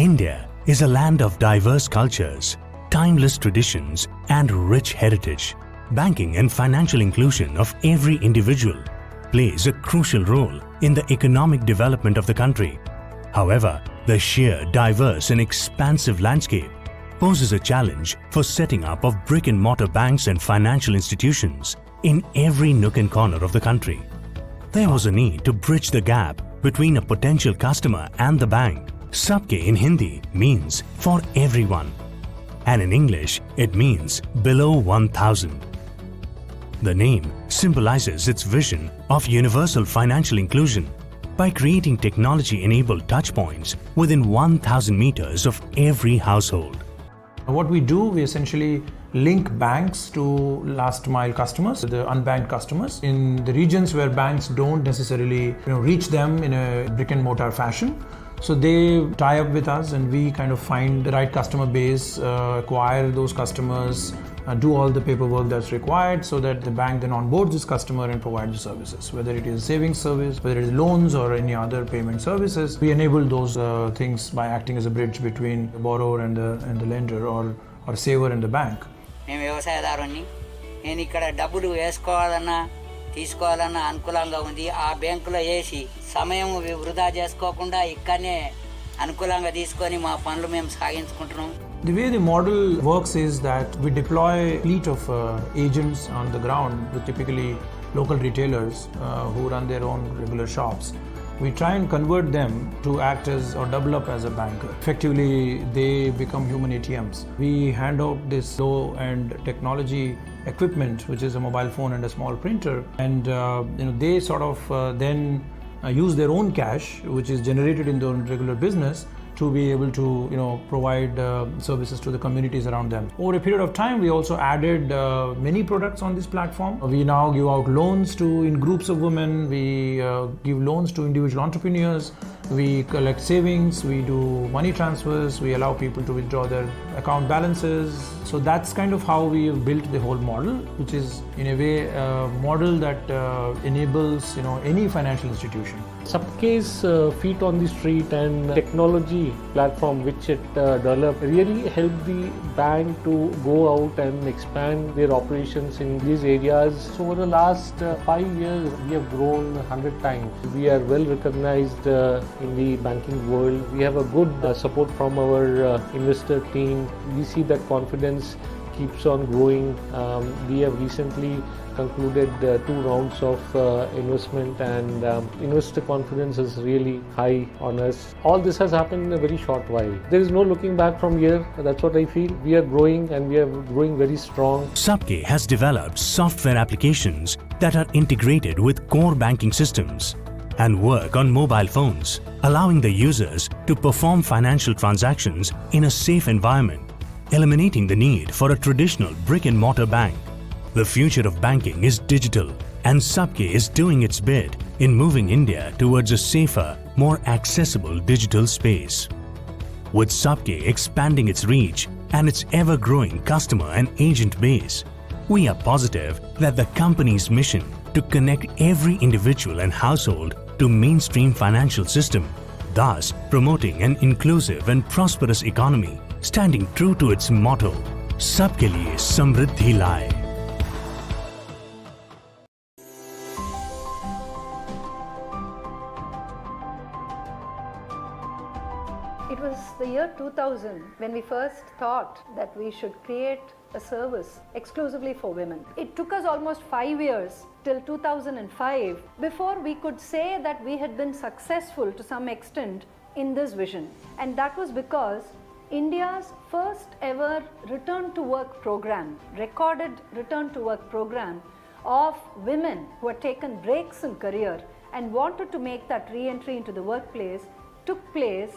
India is a land of diverse cultures, timeless traditions, and rich heritage. Banking and financial inclusion of every individual plays a crucial role in the economic development of the country. However, the sheer, diverse and expansive landscape poses a challenge for setting up of brick-and-mortar banks and financial institutions in every nook and corner of the country. There was a need to bridge the gap between a potential customer and the bank. Sabke in Hindi means for everyone, and in English it means below 1000. The name symbolizes its vision of universal financial inclusion by creating technology-enabled touchpoints within 1000 meters of every household. What we do, we essentially link banks to last mile customers, the unbanked customers, in the regions where banks don't necessarily reach them in a brick and mortar fashion. So they tie up with us and we kind of find the right customer base, acquire those customers, do all the paperwork that's required so that the bank then onboards this customer and provides the services. Whether it is savings service, whether it is loans or any other payment services, we enable those things by acting as a bridge between the borrower and the lender or saver and the bank. మేము వ్యవసాయదారుని నేను ఇక్కడ డబ్బులు వేసుకోవాలన్నా తీసుకోవాలన్నా అనుకూలంగా ఉంది ఆ బ్యాంకులో వేసి సమయం వృధా చేసుకోకుండా ఇక్కడనే అనుకూలంగా తీసుకొని మా పనులు మేము సాగించుకుంటున్నాం. The way the model works is that we deploy a fleet of agents on the ground with typically local retailers who run their own regular shops. We try and convert them to act as or double up as a banker. Effectively, they become human ATMs. We hand out this low-end technology equipment, which is a mobile phone and a small printer, and they sort of then use their own cash, which is generated in their regular business, to be able to provide services to the communities around them. Over a period of time, we also added many products on this platform. We now give out loans in groups of women. We give loans to individual entrepreneurs. We collect savings. We do money transfers. We allow people to withdraw their account balances. So that's kind of how we have built the whole model, which is in a way a model that enables any financial institution. Sabke's feet on the street and technology platform which it developed really helped the bank to go out and expand their operations in these areas. So over the last 5 years, we have grown 100 times. We are well recognized in the banking world. We have a good support from our investor team. We see that confidence keeps on growing. We have recently concluded 2 rounds of investment and investor confidence is really high on us. All this has happened in a very short while. There is no looking back from here. That's what I feel. We are growing and we are growing very strong. Sabke has developed software applications that are integrated with core banking systems and work on mobile phones, allowing the users to perform financial transactions in a safe environment, eliminating the need for a traditional brick-and-mortar bank. The future of banking is digital, and Sabke is doing its bit in moving India towards a safer, more accessible digital space. With Sabke expanding its reach and its ever-growing customer and agent base, we are positive that the company's mission to connect every individual and household to mainstream financial system, thus promoting an inclusive and prosperous economy, standing true to its motto, Sabke liye samriddhi laye. It was the year 2000 when we first thought that we should create a service exclusively for women. It took us almost 5 years till 2005 before we could say that we had been successful to some extent in this vision. And that was because India's first ever return to work program, recorded return to work program of women who had taken breaks in career and wanted to make that re-entry into the workplace took place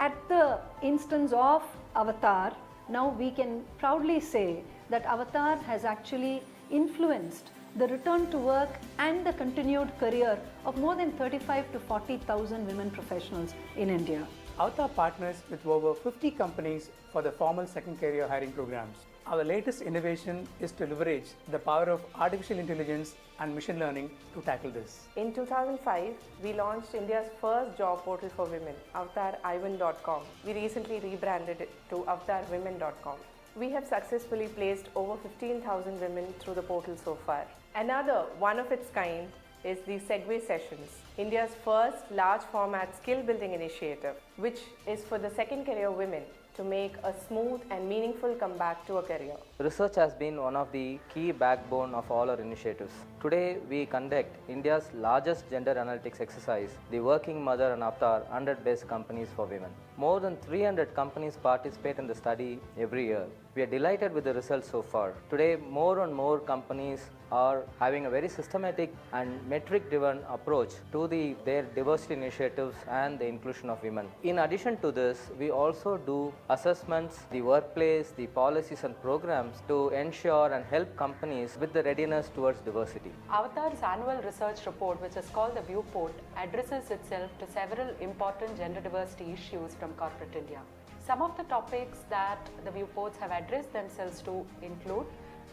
at the instance of Avtar. Now we can proudly say that Avtar has actually influenced the return to work and the continued career of more than 35 to 40,000 women professionals in India. Avtar partners with over 50 companies for the formal second career hiring programs. Our latest innovation is to leverage the power of artificial intelligence and machine learning to tackle this. In 2005, we launched India's first job portal for women, avtarivan.com. We recently rebranded it to avtarwomen.com. We have successfully placed over 15,000 women through the portal so far. Another one of its kind is the Segway Sessions, India's first large format skill building initiative, which is for the second career women to make a smooth and meaningful comeback to a career. Research has been one of the key backbone of all our initiatives. Today, we conduct India's largest gender analytics exercise, the Working Mother and Avtar 100 Best Companies for Women. More than 300 companies participate in the study every year. We are delighted with the results so far. Today, more and more companies are having a very systematic and metric-driven approach to their diversity initiatives and the inclusion of women. In addition to this, we also do assessments, the workplace, the policies and programs to ensure and help companies with the readiness towards diversity. Avtar's annual research report, which is called the Viewport, addresses itself to several important gender diversity issues from corporate India. Some of the topics that the Viewports have addressed themselves to include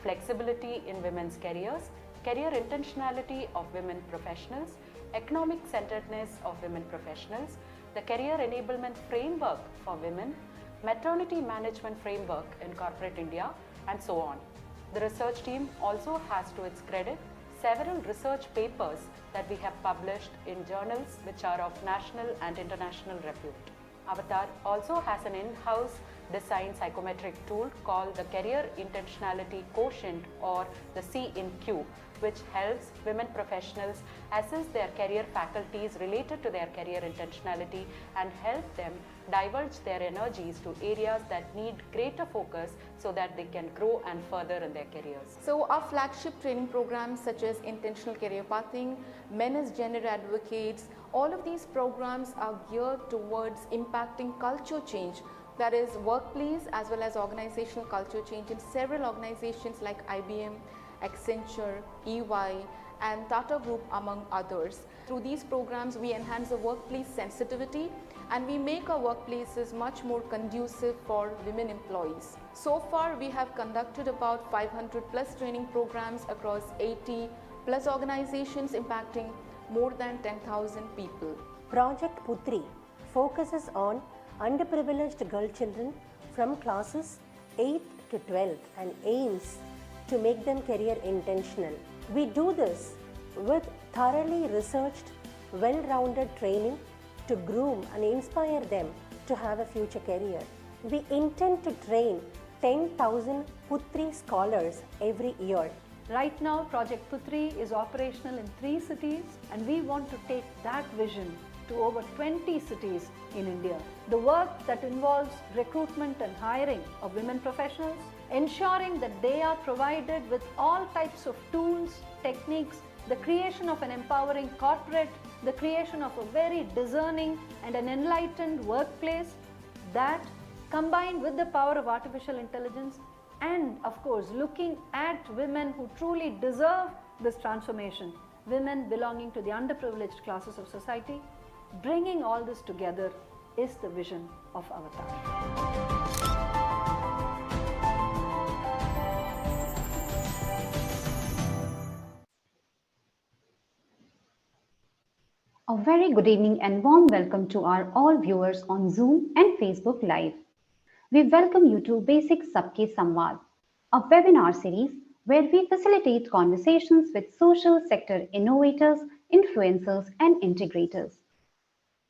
flexibility in women's careers, career intentionality of women professionals, economic centeredness of women professionals, the career enablement framework for women, maternity management framework in corporate India, and so on. The research team also has to its credit several research papers that we have published in journals which are of national and international repute. Avtar also has an in-house designed psychometric tool called the Career Intentionality Quotient, or the C in Q, which helps women professionals assess their career faculties related to their career intentionality and help them divulge their energies to areas that need greater focus so that they can grow and further in their careers. So our flagship training programs such as intentional career pathing, men as gender advocates, all of these programs are geared towards impacting culture change, that is workplace as well as organizational culture change in several organizations like IBM, Accenture, EY and Tata Group among others. Through these programs we enhance the workplace sensitivity and we make our workplaces much more conducive for women employees. So far we have conducted about 500 plus training programs across 80 plus organizations impacting more than 10,000 people. Project Putri focuses on underprivileged girl children from classes 8th to 12th and aims to make them career intentional. We do this with thoroughly researched, well-rounded training to groom and inspire them to have a future career. We intend to train 10,000 Putri scholars every year. Right now, Project Putri is operational in 3 cities and we want to take that vision to over 20 cities in India. The work that involves recruitment and hiring of women professionals, ensuring that they are provided with all types of tools, techniques, the creation of an empowering corporate, the creation of a very discerning and an enlightened workplace, that combined with the power of artificial intelligence and of course looking at women who truly deserve this transformation, women belonging to the underprivileged classes of society, bringing all this together is the vision of Avtar. A very good evening and warm welcome to our all viewers on Zoom and Facebook Live. We welcome you to Basic Sabke Samvad, a webinar series where we facilitate conversations with social sector innovators, influencers and integrators.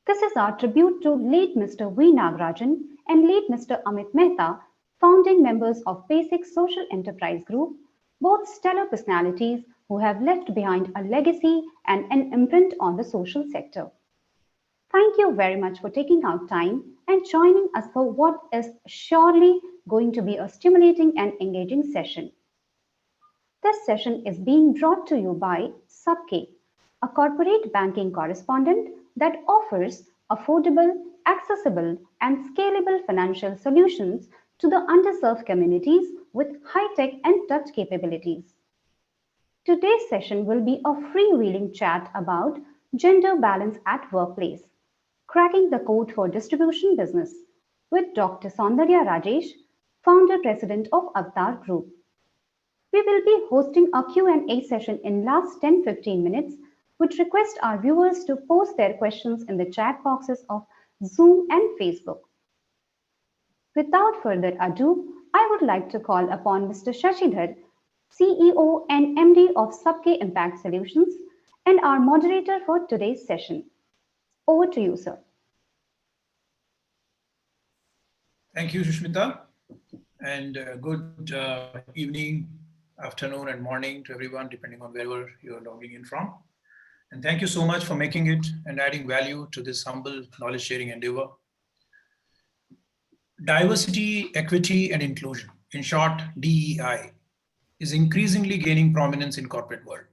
This is our tribute to late Mr. V. Nagarajan and late Mr. Amit Mehta, founding members of Basic Social Enterprise Group, both stellar personalities who have left behind a legacy and an imprint on the social sector. Thank you very much for taking out time and joining us for what is surely going to be a stimulating and engaging session. This session is being brought to you by Sabke, a corporate banking correspondent that offers affordable, accessible, and scalable financial solutions to the underserved communities with high-tech and touch capabilities. Today's session will be a freewheeling chat about gender balance at workplace, cracking the code for distribution business, with Dr. Saundarya Rajesh, Founder President of Avtar Group. We will be hosting a Q&A session in last 10-15 minutes, which request our viewers to post their questions in the chat boxes of Zoom and Facebook. Without further ado, I would like to call upon Mr. Sasidhar, CEO and MD of Sabke Impact Solutions, and our moderator for today's session. Over to you, sir. Thank you, Sushmita, and good evening, afternoon, and morning to everyone, depending on wherever you're logging in from. And thank you so much for making it and adding value to this humble knowledge-sharing endeavor. Diversity, equity, and inclusion, in short, DEI, is increasingly gaining prominence in corporate world.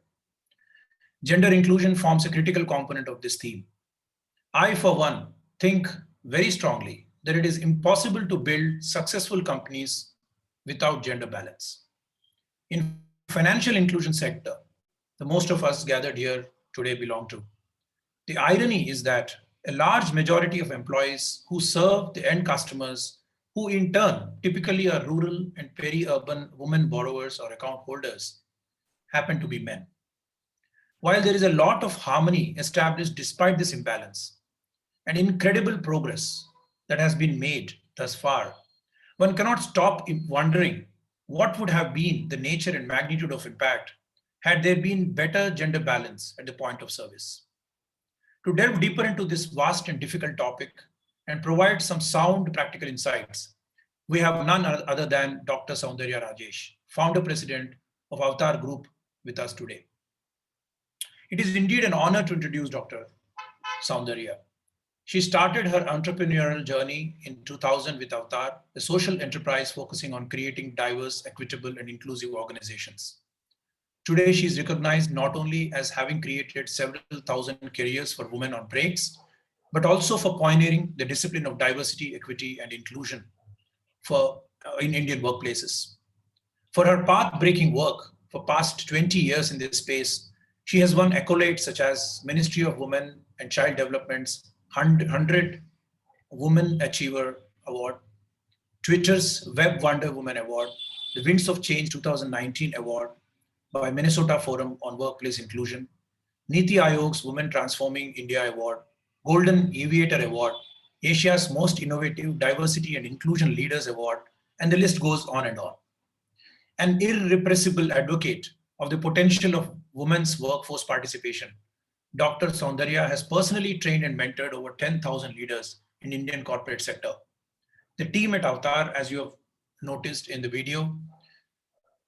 Gender inclusion forms a critical component of this theme. I, for one, think very strongly that it is impossible to build successful companies without gender balance. In financial inclusion sector, the most of us gathered here today belong to. The irony is that a large majority of employees who serve the end customers, who in turn typically are rural and peri-urban women borrowers or account holders, happen to be men. While there is a lot of harmony established despite this imbalance, and incredible progress that has been made thus far, one cannot stop wondering what would have been the nature and magnitude of impact had there been better gender balance at the point of service. To delve deeper into this vast and difficult topic and provide some sound practical insights, we have none other than Dr. Saundarya Rajesh, founder president of Avtar Group, with us today. It is indeed an honor to introduce Dr. Saundarya. She started her entrepreneurial journey in 2000 with Avtar, a social enterprise focusing on creating diverse, equitable, and inclusive organizations. Today, she is recognized not only as having created several thousand careers for women on breaks, but also for pioneering the discipline of diversity, equity, and inclusion in Indian workplaces. For her path-breaking work for past 20 years in this space, she has won accolades such as Ministry of Women and Child Development's 100 Women Achiever Award, Twitter's Web Wonder Woman Award, the Winds of Change 2019 Award by Minnesota Forum on Workplace Inclusion, Niti Aayog's Women Transforming India Award, Golden Aviator Award, Asia's Most Innovative Diversity and Inclusion Leaders Award, and the list goes on and on. An irrepressible advocate of the potential of women's workforce participation, Dr. Saundarya has personally trained and mentored over 10,000 leaders in Indian corporate sector. The team at Avtar, as you have noticed in the video,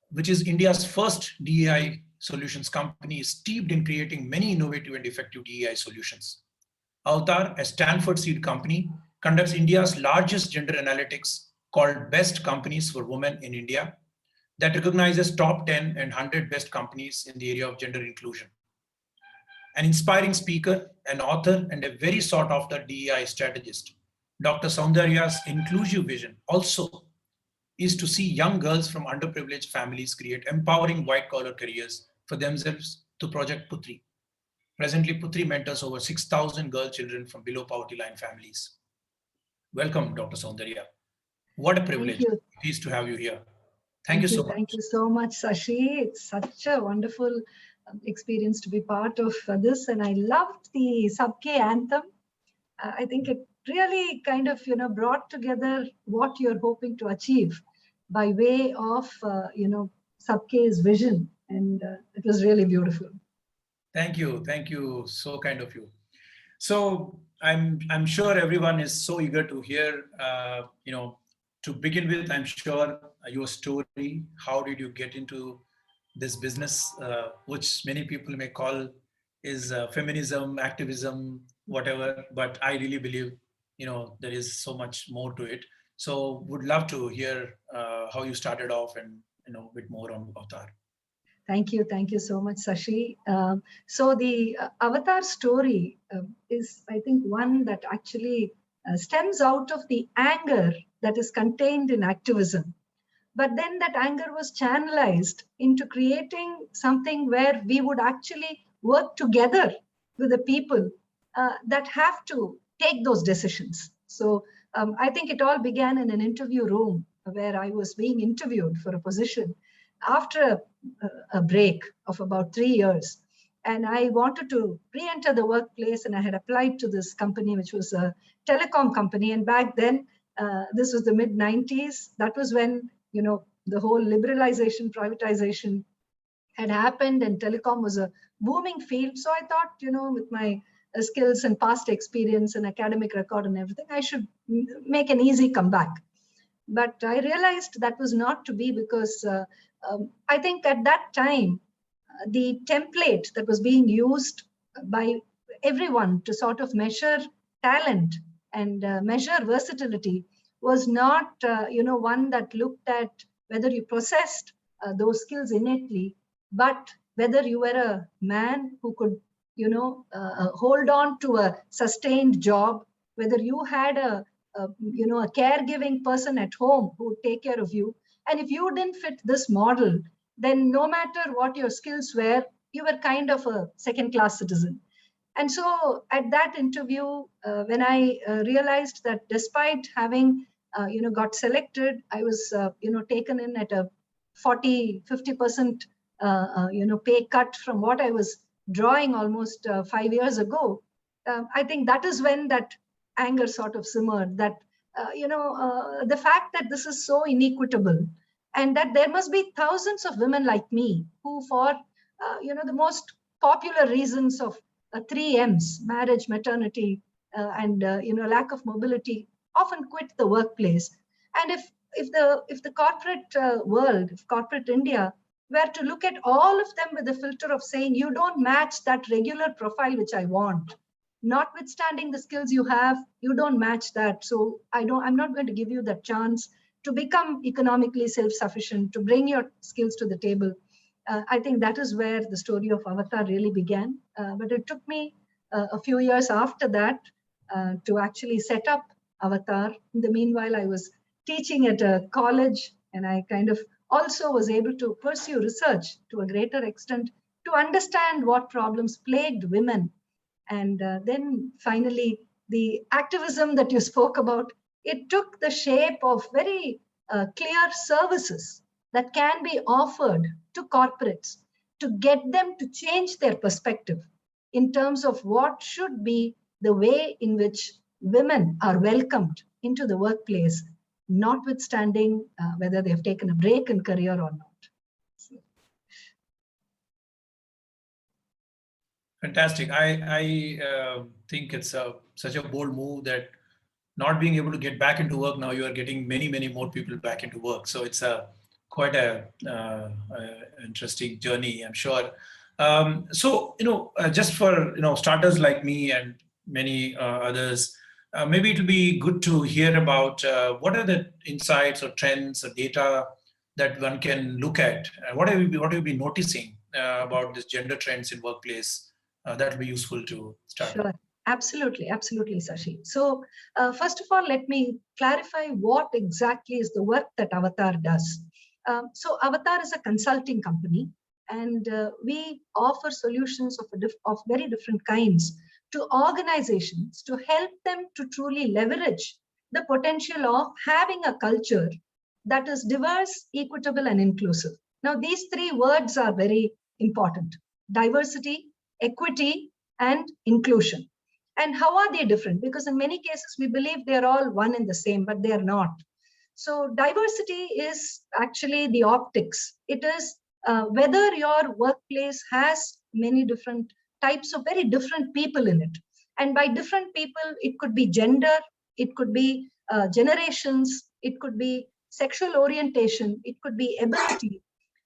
which is India's first DEI solutions company, is steeped in creating many innovative and effective DEI solutions. Avtar, a Stanford seed company, conducts India's largest gender analytics called Best Companies for Women in India that recognizes top 10 and 100 best companies in the area of gender inclusion. An inspiring speaker, an author, and a very sought-after DEI strategist, Dr. Saundarya's inclusive vision also is to see young girls from underprivileged families create empowering white-collar careers for themselves through Project Putri. Presently, Putri mentors over 6,000 girl children from below poverty line families. Welcome, Dr. Saundarya. What a privilege. Pleased to have you here. Thank you so much. Thank you so much, Sashi. It's such a wonderful experience to be part of this, and I loved the Sabke anthem. I think it really kind of brought together what you're hoping to achieve by way of Sabke's vision, and it was really beautiful. Thank you, so kind of you. So I'm sure everyone is so eager to hear. To begin with, I'm sure your story. How did you get into this business, which many people may call is feminism, activism, whatever, but I really believe, there is so much more to it. So would love to hear how you started off and, a bit more on Avtar. Thank you so much, Sashi. So the Avtar story is, I think, one that actually stems out of the anger that is contained in activism. But then that anger was channelized into creating something where we would actually work together with the people that have to take those decisions. So I think it all began in an interview room where I was being interviewed for a position after a break of about 3 years. And I wanted to re-enter the workplace, and I had applied to this company, which was a telecom company. And back then, this was the mid 90s. That was when, the whole liberalization, privatization had happened, and telecom was a booming field. So I thought, with my skills and past experience and academic record and everything, I should make an easy comeback. But I realized that was not to be, because I think at that time, the template that was being used by everyone to sort of measure talent and measure versatility was not, one that looked at whether you possessed those skills innately, but whether you were a man who could, hold on to a sustained job, whether you had a caregiving person at home who would take care of you. And if you didn't fit this model, then no matter what your skills were, you were kind of a second-class citizen. And so at that interview, when I realized that despite having, got selected, I was, taken in at a 50%, pay cut from what I was drawing almost 5 years ago. I think that is when that anger sort of simmered, that, the fact that this is so inequitable, and that there must be thousands of women like me who, for, the most popular reasons of 3 M's, marriage, maternity, and, lack of mobility, often quit the workplace. And if the corporate world, if corporate India were to look at all of them with the filter of saying, you don't match that regular profile which I want, notwithstanding the skills you have, you don't match that. So I'm not going to give you that chance to become economically self-sufficient, to bring your skills to the table. I think that is where the story of Avtar really began. But it took me a few years after that to actually set up Avtar. In the meanwhile, I was teaching at a college, and I kind of also was able to pursue research to a greater extent to understand what problems plagued women. And then finally, the activism that you spoke about, it took the shape of very clear services that can be offered to corporates to get them to change their perspective in terms of what should be the way in which women are welcomed into the workplace, notwithstanding whether they've taken a break in career or not. Fantastic. I think it's such a bold move that not being able to get back into work, now you are getting many more people back into work. So it's quite a interesting journey, I'm sure. So, just for, starters like me and many others, maybe it will be good to hear about what are the insights or trends or data that one can look at. What have you been noticing about this gender trends in workplace? That will be useful to start. Sure. Absolutely, Sashi. So first of all, let me clarify what exactly is the work that Avtar does. So Avtar is a consulting company, and we offer solutions of very different kinds to organizations to help them to truly leverage the potential of having a culture that is diverse, equitable, and inclusive. Now, these 3 words are very important: diversity, equity, and inclusion. And how are they different? Because in many cases, we believe they're all one and the same, but they are not. So diversity is actually the optics. It is whether your workplace has many different types of very different people in it. And by different people, it could be gender, it could be generations, it could be sexual orientation, it could be ability,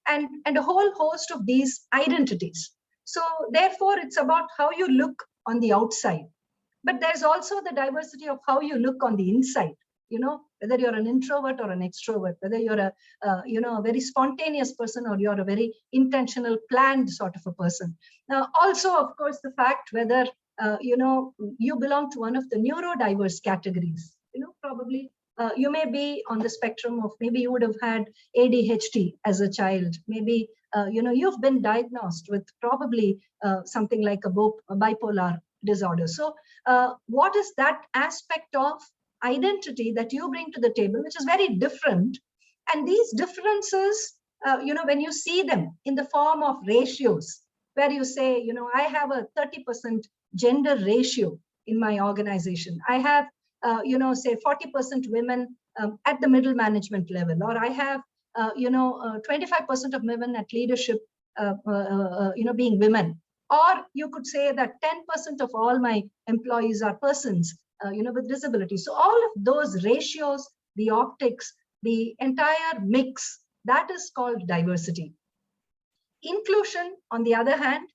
and a whole host of these identities. So therefore, it's about how you look on the outside. But there's also the diversity of how you look on the inside, whether you're an introvert or an extrovert, whether you're a very spontaneous person or you're a very intentional, planned sort of a person. Now, also, of course, the fact whether, you belong to one of the neurodiverse categories, probably you may be on the spectrum of, maybe you would have had ADHD as a child. Maybe, you've been diagnosed with probably something like a bipolar disorder. So what is that aspect of identity that you bring to the table, which is very different. And these differences, when you see them in the form of ratios, where you say, I have a 30% gender ratio in my organization. I have, say 40% women at the middle management level, or I have, 25% of women at leadership, being women. Or you could say that 10% of all my employees are persons, with disability. So all of those ratios, the optics, the entire mix, that is called diversity. Inclusion, on the other hand,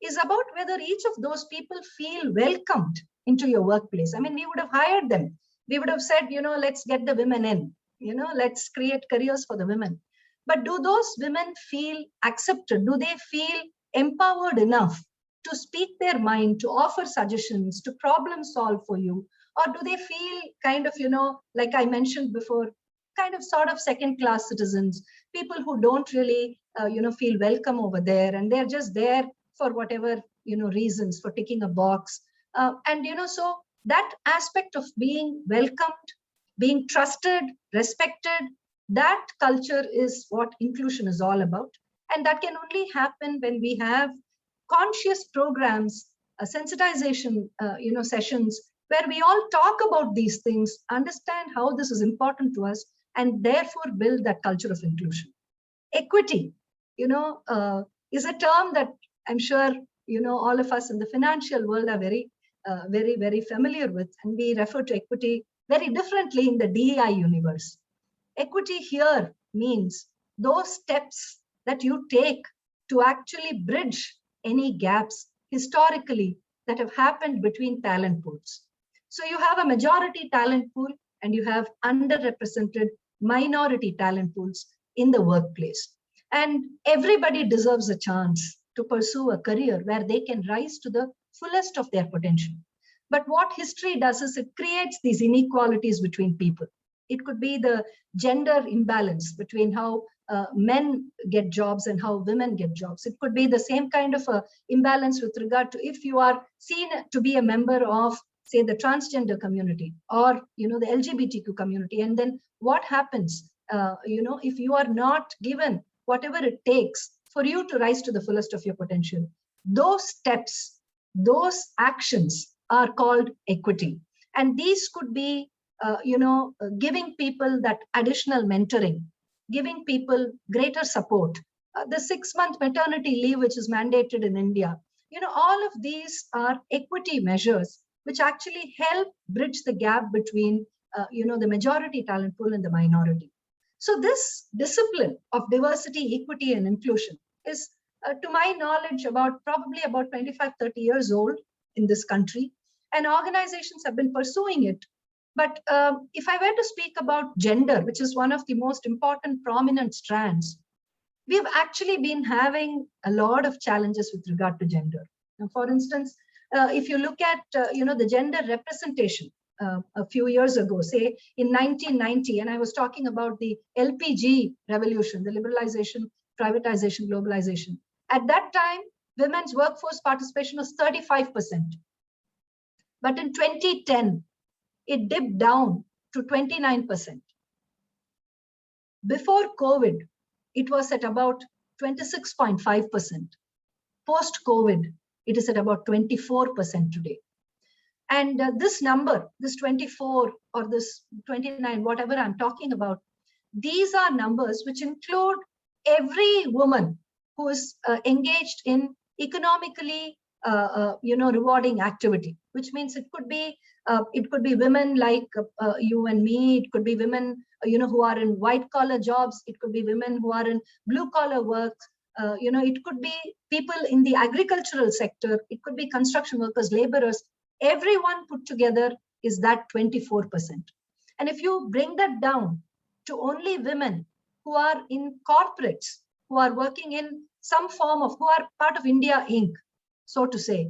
is about whether each of those people feel welcomed into your workplace. I mean, we would have hired them. We would have said, let's get the women in, let's create careers for the women. But do those women feel accepted? Do they feel empowered enough to speak their mind, to offer suggestions, to problem solve for you? Or do they feel kind of, like I mentioned before, kind of sort of second-class citizens, people who don't really, feel welcome over there, and they're just there for whatever, reasons, for ticking a box. So that aspect of being welcomed, being trusted, respected, that culture is what inclusion is all about. And that can only happen when we have conscious programs, sensitization, sessions, where we all talk about these things, understand how this is important to us, and therefore build that culture of inclusion. Equity, is a term that I'm sure, all of us in the financial world are very, very familiar with. And we refer to equity very differently in the DEI universe. Equity here means those steps that you take to actually bridge any gaps historically that have happened between talent pools. So you have a majority talent pool and you have underrepresented minority talent pools in the workplace. And everybody deserves a chance to pursue a career where they can rise to the fullest of their potential. But what history does is it creates these inequalities between people. It could be the gender imbalance between how men get jobs and how women get jobs. It could be the same kind of a imbalance with regard to if you are seen to be a member of, say, the transgender community or, the LGBTQ community. And then what happens, if you are not given whatever it takes for you to rise to the fullest of your potential. Those steps, those actions are called equity. And these could be, giving people that additional mentoring, giving people greater support, the 6-month maternity leave, which is mandated in India. All of these are equity measures, which actually help bridge the gap between, the majority talent pool and the minority. So this discipline of diversity, equity, and inclusion is, to my knowledge, probably about 25, 30 years old in this country. And organizations have been pursuing it. But if I were to speak about gender, which is one of the most important prominent strands, we've actually been having a lot of challenges with regard to gender. Now, for instance, if you look at, the gender representation a few years ago, say in 1990, and I was talking about the LPG revolution, the liberalization, privatization, globalization. At that time, women's workforce participation was 35%. But in 2010, it dipped down to 29%. Before COVID, it was at about 26.5%. Post-COVID, it is at about 24% today. And this number, this 24 or this 29, whatever I'm talking about, these are numbers which include every woman who is engaged in economically rewarding activity, which means it could be women like you and me. It could be women, who are in white collar jobs. It could be women who are in blue collar work. It could be people in the agricultural sector. It could be construction workers, laborers. Everyone put together is that 24%. And if you bring that down to only women who are in corporates, who are working in some form of, who are part of India Inc., so to say,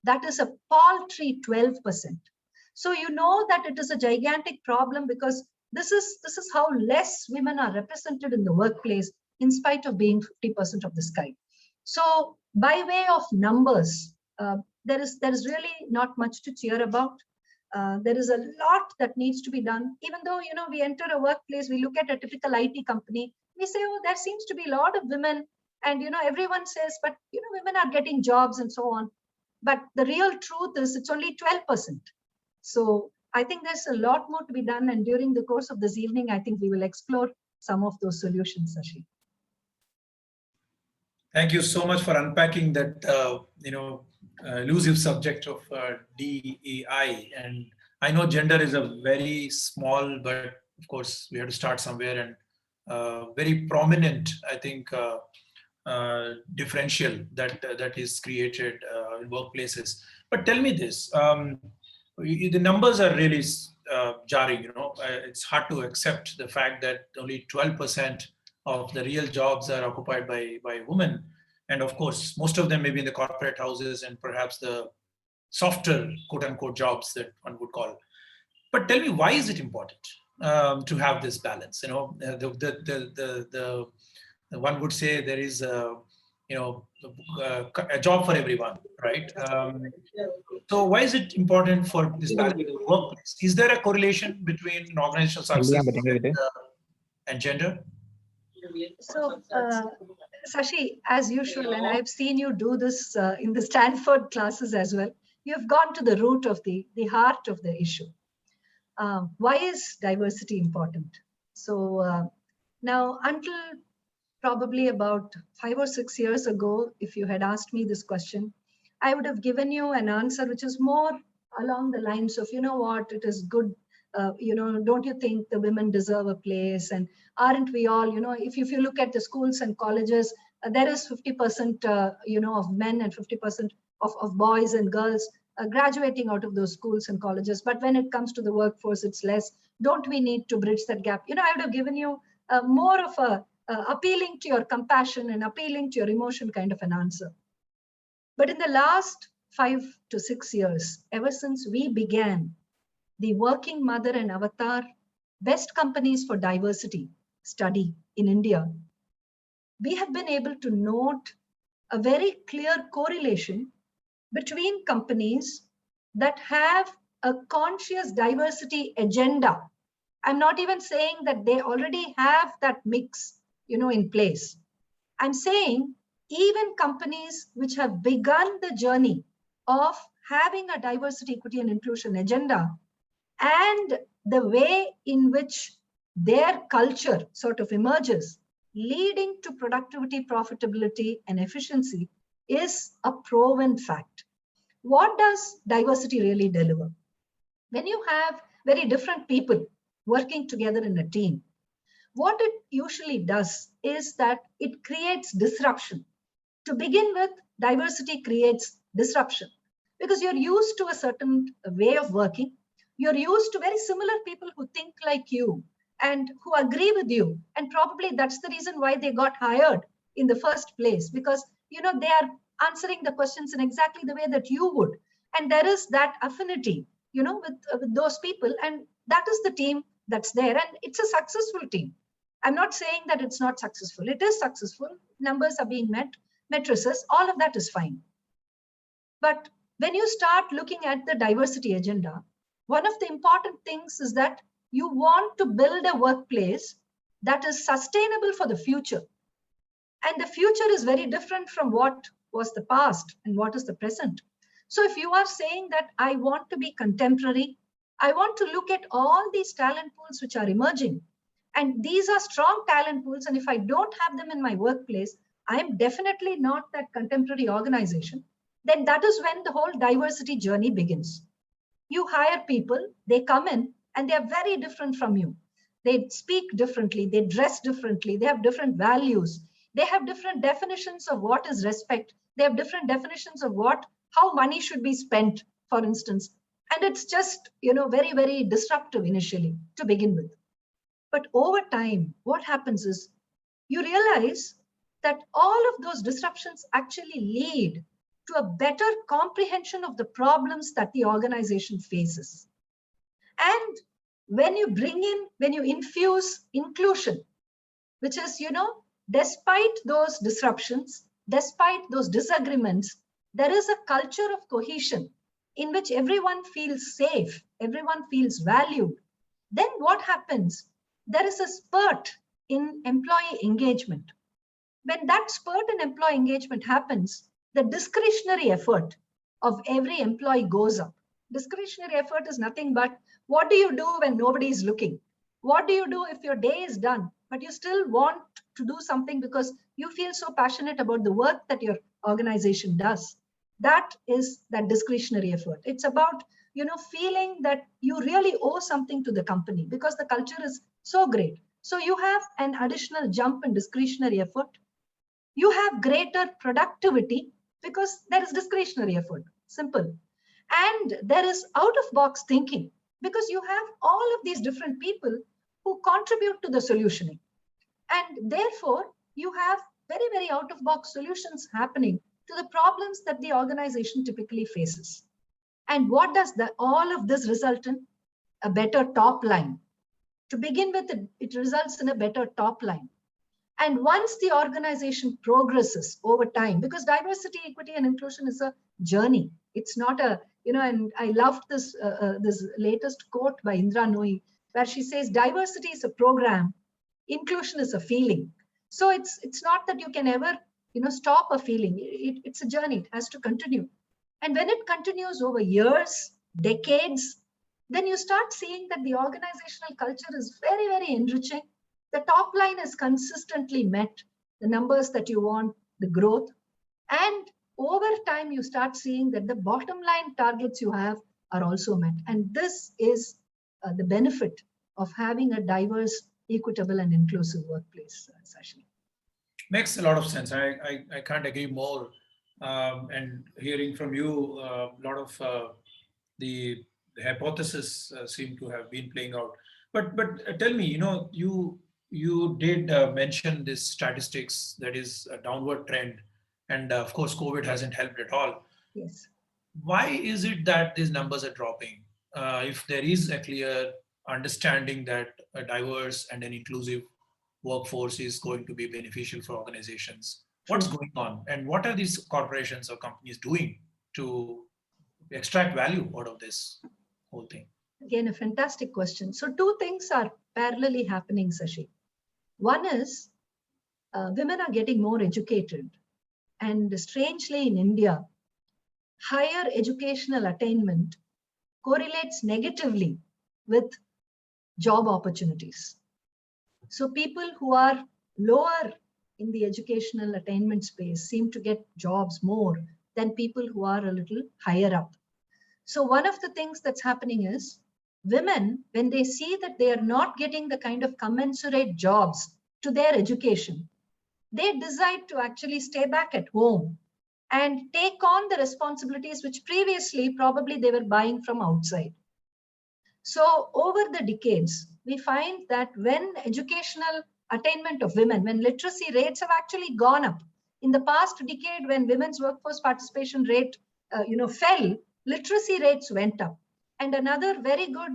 that is a paltry 12%. So you know that it is a gigantic problem, because this is how less women are represented in the workplace, in spite of being 50% of the sky. So by way of numbers, there is really not much to cheer about. There is a lot that needs to be done. Even though, we enter a workplace, we look at a typical IT company, we say, oh, there seems to be a lot of women. And, everyone says, but, women are getting jobs and so on. But the real truth is it's only 12%. So I think there's a lot more to be done. And during the course of this evening, I think we will explore some of those solutions, Sashi. Thank you so much for unpacking that, elusive subject of DEI. And I know gender is a very small, but of course we have to start somewhere, and very prominent, I think, differential that is created in workplaces. But tell me this, the numbers are really jarring. It's hard to accept the fact that only 12% of the real jobs are occupied by women. And of course, most of them may be in the corporate houses and perhaps the softer, quote unquote, jobs that one would call. But tell me, why is it important to have this balance? The one would say there is a job for everyone, right? So why is it important for this balance in the workplace? Is there a correlation between organizational success and gender? So, Sashi, as usual, and I've seen you do this in the Stanford classes as well, you've gone to the root of the heart of the issue. Why is diversity important? So now, until probably about 5 or 6 years ago, if you had asked me this question, I would have given you an answer which is more along the lines of, what, it is good. Don't you think the women deserve a place? And aren't we all, if you look at the schools and colleges, there is 50%, of men and 50% of boys and girls graduating out of those schools and colleges. But when it comes to the workforce, it's less. Don't we need to bridge that gap? I would have given you more of a appealing to your compassion and appealing to your emotion kind of an answer. But in the last 5 to 6 years, ever since we began the Working Mother and Avtar Best Companies for Diversity study in India, we have been able to note a very clear correlation between companies that have a conscious diversity agenda. I'm not even saying that they already have that mix, in place. I'm saying even companies which have begun the journey of having a diversity, equity, and inclusion agenda, and the way in which their culture sort of emerges, leading to productivity, profitability, and efficiency, is a proven fact. What does diversity really deliver? When you have very different people working together in a team, what it usually does is that it creates disruption. To begin with, diversity creates disruption because you're used to a certain way of working. You're used to very similar people who think like you and who agree with you. And probably that's the reason why they got hired in the first place, because, they are answering the questions in exactly the way that you would. And there is that affinity, with those people. And that is the team that's there. And it's a successful team. I'm not saying that it's not successful. It is successful. Numbers are being met, matrices, all of that is fine. But when you start looking at the diversity agenda, one of the important things is that you want to build a workplace that is sustainable for the future. And the future is very different from what was the past and what is the present. So if you are saying that I want to be contemporary, I want to look at all these talent pools which are emerging. And these are strong talent pools. And if I don't have them in my workplace, I am definitely not that contemporary organization. Then that is when the whole diversity journey begins. You hire people, they come in and they are very different from you. They speak differently, they dress differently, they have different values. They have different definitions of what is respect. They have different definitions of how money should be spent, for instance. And it's just, very, very disruptive initially to begin with. But over time, what happens is you realize that all of those disruptions actually lead to a better comprehension of the problems that the organization faces. And when you infuse inclusion, which is, despite those disruptions, despite those disagreements, there is a culture of cohesion. in which everyone feels safe, everyone feels valued, then what happens? There is a spurt in employee engagement. When that spurt in employee engagement happens, the discretionary effort of every employee goes up. Discretionary effort is nothing but what do you do when nobody is looking? What do you do if your day is done, but you still want to do something because you feel so passionate about the work that your organization does? That is that discretionary effort. It's about, feeling that you really owe something to the company because the culture is so great. So you have an additional jump in discretionary effort. You have greater productivity because there is discretionary effort. Simple. And there is out of box thinking because you have all of these different people who contribute to the solutioning. And therefore, you have very, very out of box solutions happening to the problems that the organization typically faces. And what does all of this result in? A better top line. To begin with, it results in a better top line. And once the organization progresses over time, because diversity, equity, and inclusion is a journey. It's not a, and I loved this latest quote by Indra Nooyi, where she says, diversity is a program, inclusion is a feeling. So it's not that you can ever, stop a feeling. It's a journey. It has to continue. And when it continues over years, decades, then you start seeing that the organizational culture is very, very enriching. The top line is consistently met, the numbers that you want, the growth. And over time, you start seeing that the bottom line targets you have are also met. And this is the benefit of having a diverse, equitable, and inclusive workplace, Sashi. Makes a lot of sense. I can't agree more. And hearing from you, a lot of the hypothesis seem to have been playing out. But tell me, you did mention this statistics that is a downward trend, and of course COVID hasn't helped at all. Yes. Why is it that these numbers are dropping? If there is a clear understanding that a diverse and an inclusive workforce is going to be beneficial for organizations, what's going on, and what are these corporations or companies doing to extract value out of this whole thing? Again, a fantastic question. So two things are parallelly happening, Sashi. One is women are getting more educated. And strangely in India, higher educational attainment correlates negatively with job opportunities. So people who are lower in the educational attainment space seem to get jobs more than people who are a little higher up. So one of the things that's happening is women, when they see that they are not getting the kind of commensurate jobs to their education, they decide to actually stay back at home and take on the responsibilities which previously probably they were buying from outside. So over the decades, we find that when educational attainment of women, when literacy rates have actually gone up, in the past decade when women's workforce participation rate fell, literacy rates went up. And another very good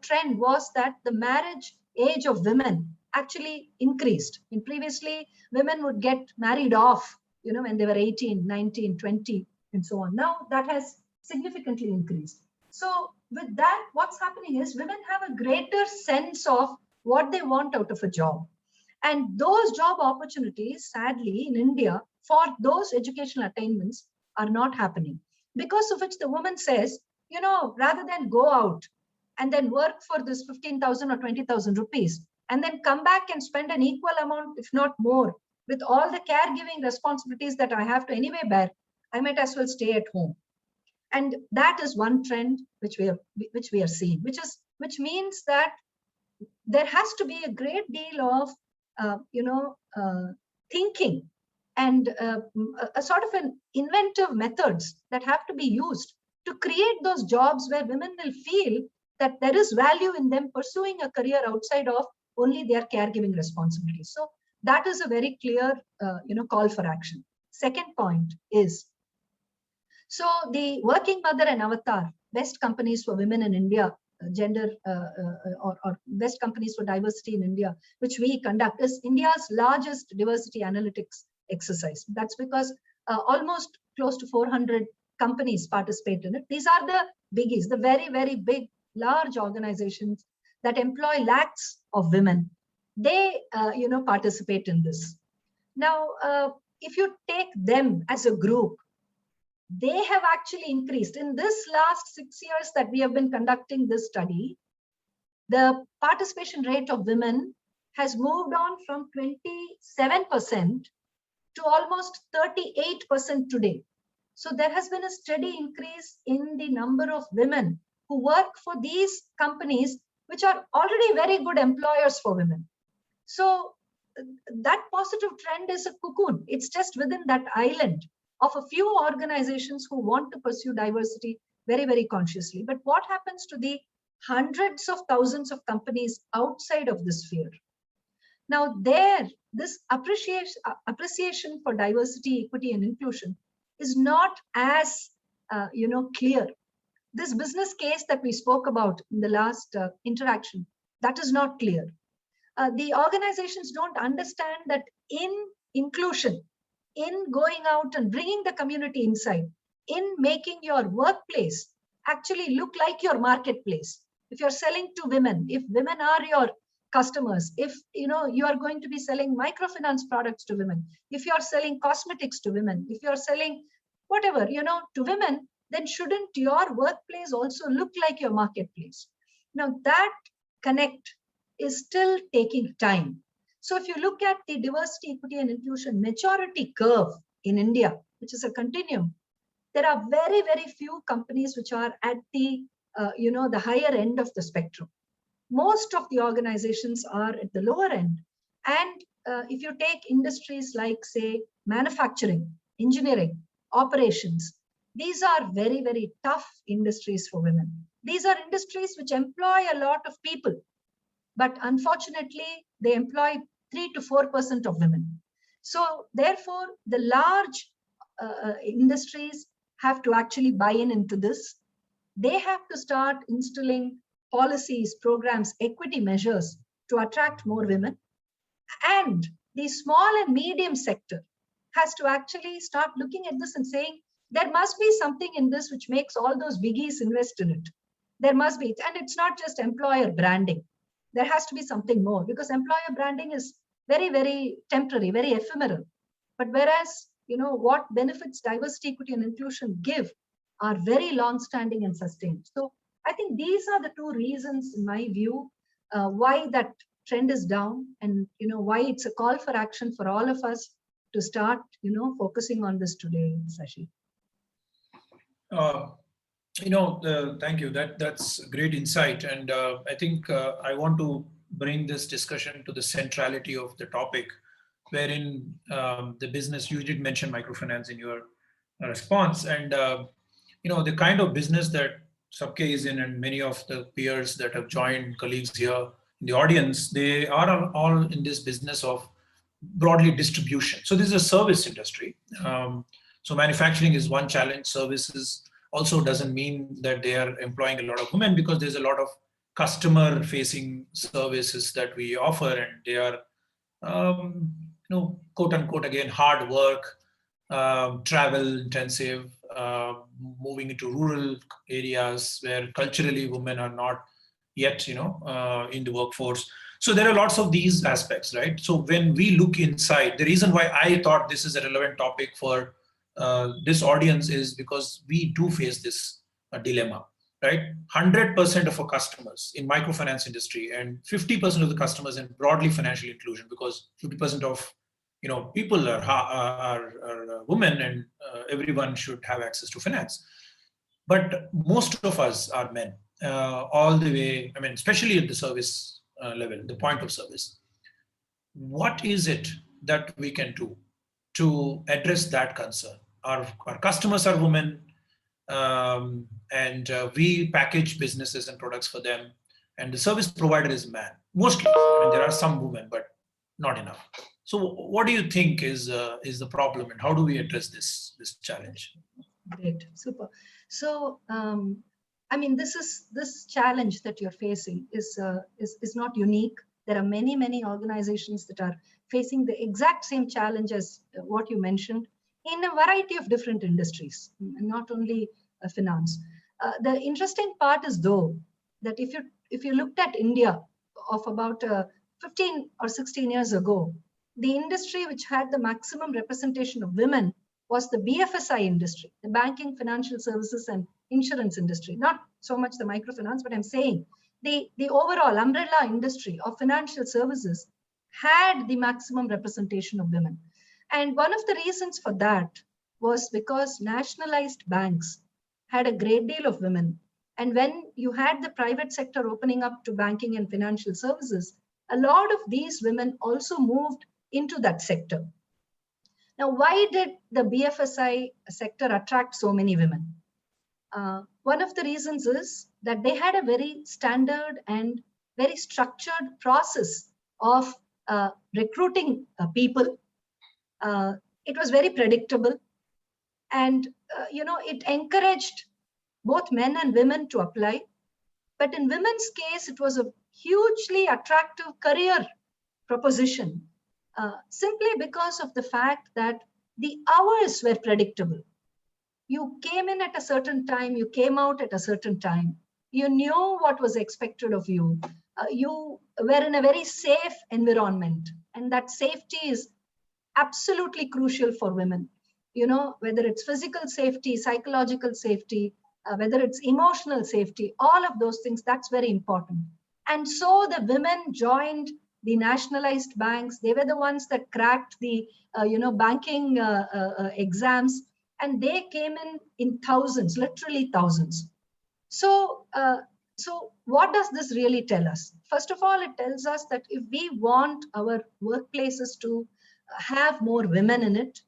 trend was that the marriage age of women actually increased. And previously, women would get married off, when they were 18, 19, 20, and so on. Now that has significantly increased. So with that, what's happening is women have a greater sense of what they want out of a job. And those job opportunities, sadly, in India, for those educational attainments are not happening. Because of which the woman says, rather than go out and then work for this 15,000 or 20,000 rupees, and then come back and spend an equal amount, if not more, with all the caregiving responsibilities that I have to anyway bear, I might as well stay at home. And that is one trend which we are seeing, which means that there has to be a great deal of thinking and a sort of an inventive methods that have to be used to create those jobs where women will feel that there is value in them pursuing a career outside of only their caregiving responsibilities. So that is a very clear call for action. Second point is, so the Working Mother and Avtar, best companies for women in India, or best companies for diversity in India, which we conduct, is India's largest diversity analytics exercise. That's because almost close to 400 companies participate in it. These are the biggies, the very, very big, large organizations that employ lakhs of women. They, participate in this. Now, if you take them as a group, they have actually increased. In this last 6 years that we have been conducting this study, the participation rate of women has moved on from 27% to almost 38% today. So there has been a steady increase in the number of women who work for these companies, which are already very good employers for women. So that positive trend is a cocoon. It's just within that island of a few organizations who want to pursue diversity very, very consciously. But what happens to the hundreds of thousands of companies outside of this sphere? Now, this appreciation for diversity, equity, and inclusion is not as clear. This business case that we spoke about in the last interaction, that is not clear. The organizations don't understand that in inclusion, in going out and bringing the community inside, in making your workplace actually look like your marketplace. If you're selling to women, if women are your customers, if you are going to be selling microfinance products to women, if you're selling cosmetics to women, if you're selling whatever to women, then shouldn't your workplace also look like your marketplace? Now that connect is still taking time. So if you look at the diversity, equity, and inclusion maturity curve in India, which is a continuum, there are very, very few companies which are at the the higher end of the spectrum. Most of the organizations are at the lower end. And if you take industries like, say, manufacturing, engineering, operations, these are very, very tough industries for women. These are industries which employ a lot of people, but unfortunately, they employ 3 to 4% of women. So therefore, the large industries have to actually buy into this. They have to start instilling policies, programs, equity measures to attract more women. And the small and medium sector has to actually start looking at this and saying, there must be something in this which makes all those biggies invest in it. There must be, and it's not just employer branding. There has to be something more, because employer branding is very, very temporary, very ephemeral. But whereas, what benefits diversity, equity, and inclusion give are very long-standing and sustained. So I think these are the two reasons, in my view, why that trend is down, and why it's a call for action for all of us to start, focusing on this today, Sashi. Thank you. That's great insight, and I think I want to bring this discussion to the centrality of the topic, wherein the business, you did mention microfinance in your response, and the kind of business that Sabke is in, and many of the peers that have joined, colleagues here in the audience, they are all in this business of broadly distribution. So this is a service industry. So manufacturing is one challenge. Services also doesn't mean that they are employing a lot of women, because there's a lot of customer facing services that we offer, and they are, quote unquote, again, hard work, travel intensive, moving into rural areas where culturally women are not yet, in the workforce. So there are lots of these aspects, right? So when we look inside, the reason why I thought this is a relevant topic for this audience is because we do face this dilemma, right? 100% of our customers in microfinance industry and 50% of the customers in broadly financial inclusion, because 50% of people are women, and everyone should have access to finance. But most of us are men, all the way, especially at the service level, the point of service. What is it that we can do to address that concern? Our customers are women, and we package businesses and products for them, and the service provider is man. Mostly, there are some women, but not enough. So what do you think is the problem, and how do we address this challenge? Great, super. So, this challenge that you're facing is not unique. There are many organizations that are facing the exact same challenge as what you mentioned. in a variety of different industries, not only finance. The interesting part is though that if you looked at India of about 15 or 16 years ago, the industry which had the maximum representation of women was the BFSI industry, the banking, financial services, and insurance industry. Not so much the microfinance, but I'm saying the overall umbrella industry of financial services had the maximum representation of women. And one of the reasons for that was because nationalized banks had a great deal of women. And when you had the private sector opening up to banking and financial services, a lot of these women also moved into that sector. Now, why did the BFSI sector attract so many women? One of the reasons is that they had a very standard and very structured process of recruiting people. It was very predictable, and it encouraged both men and women to apply. But in women's case, it was a hugely attractive career proposition, simply because of the fact that the hours were predictable. You came in at a certain time, you came out at a certain time. You knew what was expected of you. You were in a very safe environment, and that safety is absolutely crucial for women. Whether it's physical safety, psychological safety, whether it's emotional safety, all of those things, that's very important. And so the women joined the nationalized banks. They were the ones that cracked the banking exams, and they came in thousands, literally thousands. So what does this really tell us? First of all, it tells us that if we want our workplaces to have more women in it,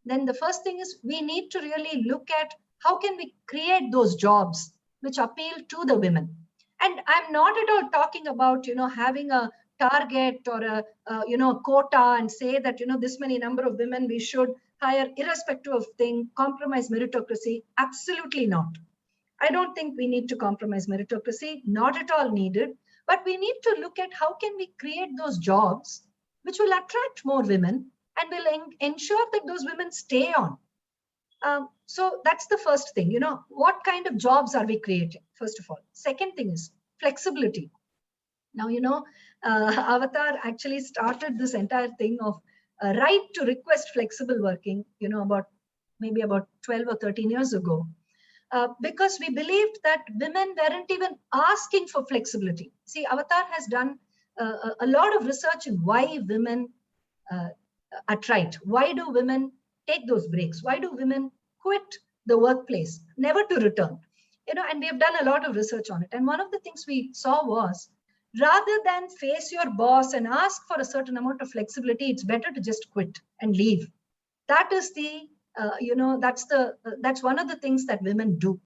then the first thing is we need to really look at how can we create those jobs which appeal to the women. And I'm not at all talking about having a target or a quota and say that this many number of women we should hire irrespective of thing, compromise meritocracy. Absolutely not. I don't think we need to compromise meritocracy, not at all needed, but we need to look at how can we create those jobs which will attract more women and will ensure that those women stay on. So that's the first thing, what kind of jobs are we creating, first of all. Second thing is flexibility. Now, Avtar actually started this entire thing of right to request flexible working, about 12 or 13 years ago. Because we believed that women weren't even asking for flexibility. See, Avtar has done a lot of research in why women attrite. Why do women take those breaks? Why do women quit the workplace, never to return? And we have done a lot of research on it. And one of the things we saw was, rather than face your boss and ask for a certain amount of flexibility, it's better to just quit and leave. That is that's one of the things that women do.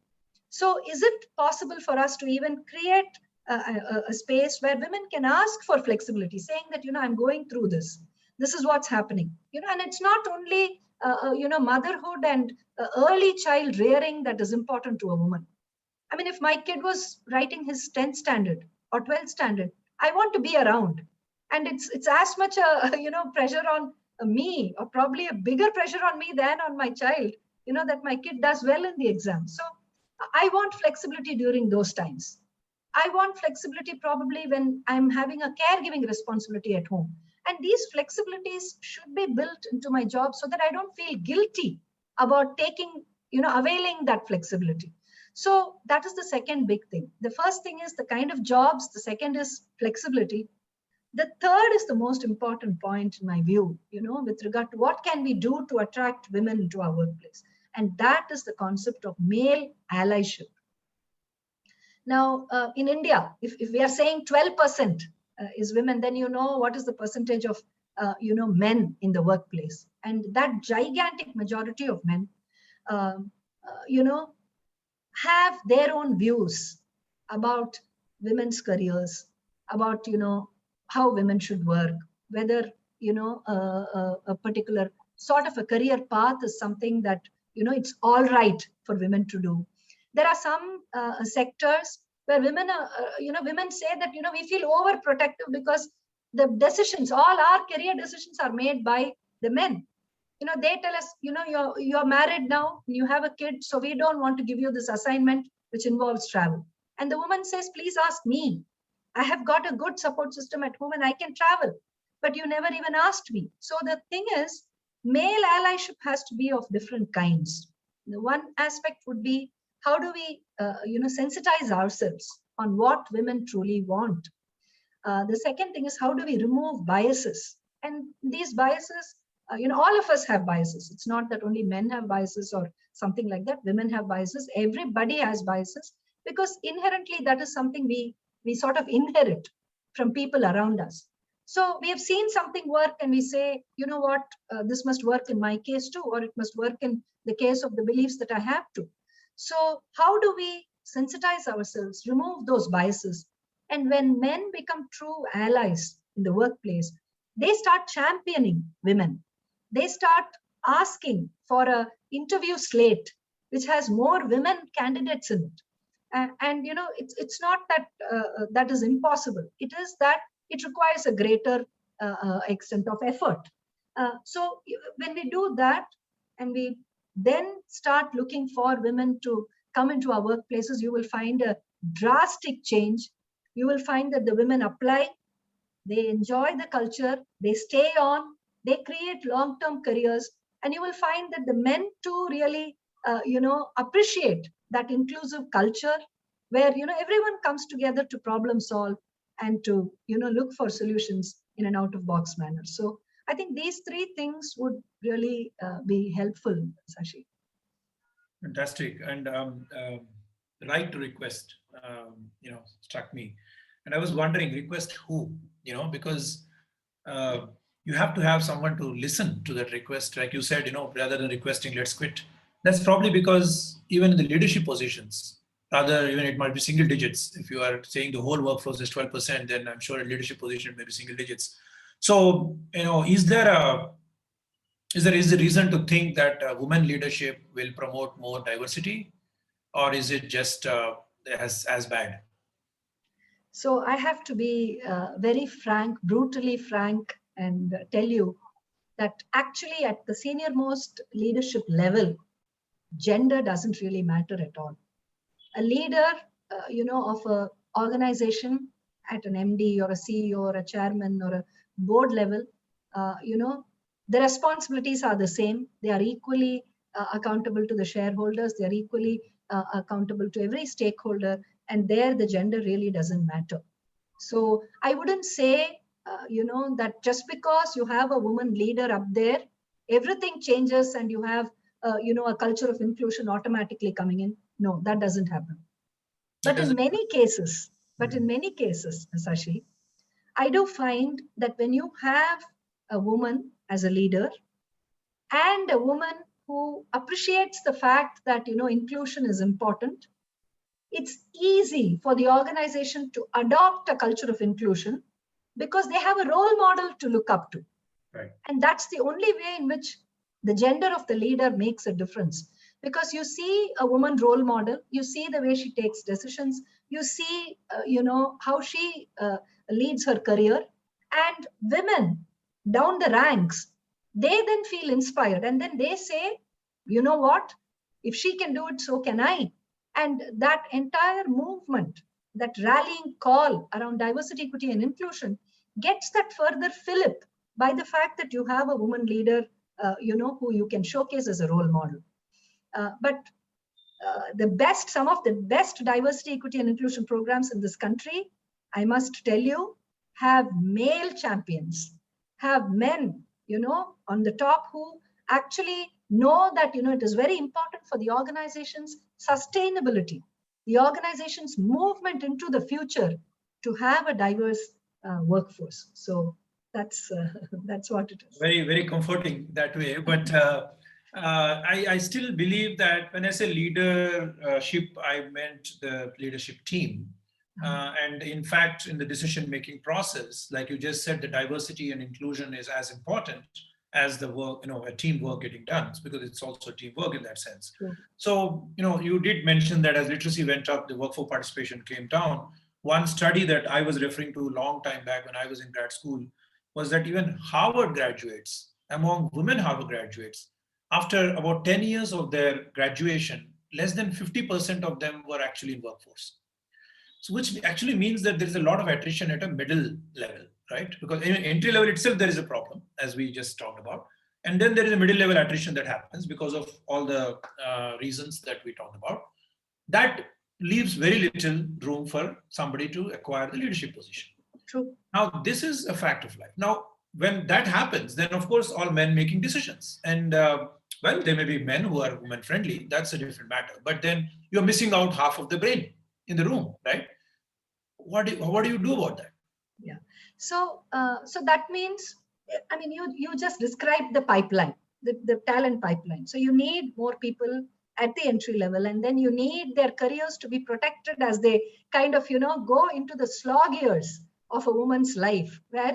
So is it possible for us to even create a space where women can ask for flexibility, saying that, I'm going through this. This is what's happening. And it's not only, motherhood and early child rearing that is important to a woman. I mean, if my kid was writing his 10th standard or 12th standard, I want to be around. And it's as much pressure on me, or probably a bigger pressure on me than on my child, that my kid does well in the exam. So I want flexibility during those times. I want flexibility probably when I'm having a caregiving responsibility at home. And these flexibilities should be built into my job so that I don't feel guilty about taking, availing that flexibility. So that is the second big thing. The first thing is the kind of jobs. The second is flexibility. The third is the most important point in my view, with regard to what can we do to attract women into our workplace. And that is the concept of male allyship. Now, in India, if we are saying 12% is women, then what is the percentage of, men in the workplace. And that gigantic majority of men, have their own views about women's careers, about, how women should work, whether, a particular sort of a career path is something that, it's all right for women to do. There are some sectors where women are, women say that, we feel overprotective because the decisions, all our career decisions are made by the men. They tell us, you're married now, you have a kid, so we don't want to give you this assignment which involves travel. And the woman says, please ask me. I have got a good support system at home and I can travel, but you never even asked me. So the thing is, male allyship has to be of different kinds. The one aspect would be, how do we, sensitize ourselves on what women truly want? The second thing is, how do we remove biases? And these biases, all of us have biases. It's not that only men have biases or something like that. Women have biases. Everybody has biases, because inherently that is something we sort of inherit from people around us. So we have seen something work and we say, you know what, this must work in my case too, or it must work in the case of the beliefs that I have to. So how do we sensitize ourselves, remove those biases? And when men become true allies in the workplace, they start championing women. They start asking for a interview slate which has more women candidates in it. And it's not that that is impossible. It is that it requires a greater extent of effort. So when we do that, and we then start looking for women to come into our workplaces, you will find a drastic change. You will find that the women apply, they enjoy the culture, they stay on, they create long-term careers, and you will find that the men too really, appreciate that inclusive culture where, everyone comes together to problem solve and to, look for solutions in an out-of-box manner. So I think these three things would really be helpful, Sashi. Fantastic. And the right to request, struck me. And I was wondering, request who? Because you have to have someone to listen to that request. Like you said, rather than requesting, let's quit. That's probably because even in the leadership positions, rather even it might be single digits. If you are saying the whole workforce is 12%, then I'm sure a leadership position may be single digits. So, is there a reason to think that women leadership will promote more diversity, or is it just as bad? So I have to be very frank, brutally frank, and tell you that actually at the senior most leadership level, gender doesn't really matter at all. A leader, of an organization at an MD or a CEO or a chairman or a board level, the responsibilities are the same. They are equally accountable to the shareholders. They are equally accountable to every stakeholder. And there the gender really doesn't matter. So I wouldn't say, that just because you have a woman leader up there, everything changes and you have, a culture of inclusion automatically coming in. No, that doesn't happen. But in many cases, Sashi, I do find that when you have a woman as a leader and a woman who appreciates the fact that, inclusion is important, it's easy for the organization to adopt a culture of inclusion because they have a role model to look up to. Right. And that's the only way in which the gender of the leader makes a difference. Because you see a woman role model, you see the way she takes decisions, you see, how she leads her career, and women down the ranks, they then feel inspired and then they say, you know what, if she can do it, so can I. And that entire movement, that rallying call around diversity, equity, and inclusion gets that further fillip by the fact that you have a woman leader, who you can showcase as a role model. But some of the best diversity, equity, and inclusion programs in this country, I must tell you, have male champions, have men, on the top who actually know that, it is very important for the organization's sustainability, the organization's movement into the future to have a diverse workforce. So that's what it is. Very, very comforting that way. But I still believe that when I say leadership, I meant the leadership team. And in fact, in the decision-making process, like you just said, the diversity and inclusion is as important as the work, a teamwork getting done, because it's also teamwork in that sense. Sure. So, you did mention that as literacy went up, the workforce participation came down. One study that I was referring to a long time back when I was in grad school was that even Harvard graduates among women Harvard graduates, after about 10 years of their graduation, less than 50% of them were actually in workforce. So which actually means that there is a lot of attrition at a middle level, right? Because in entry level itself, there is a problem, as we just talked about. And then there is a middle level attrition that happens because of all the reasons that we talked about. That leaves very little room for somebody to acquire the leadership position. True. Now, this is a fact of life. Now, when that happens, then of course, all men making decisions. And well, there may be men who are women friendly. That's a different matter. But then you're missing out half of the brain in the room, right? What do you do about that? Yeah. So that means, I mean, you just described the pipeline, the talent pipeline. So you need more people at the entry level, and then you need their careers to be protected as they kind of, go into the slog years of a woman's life, where,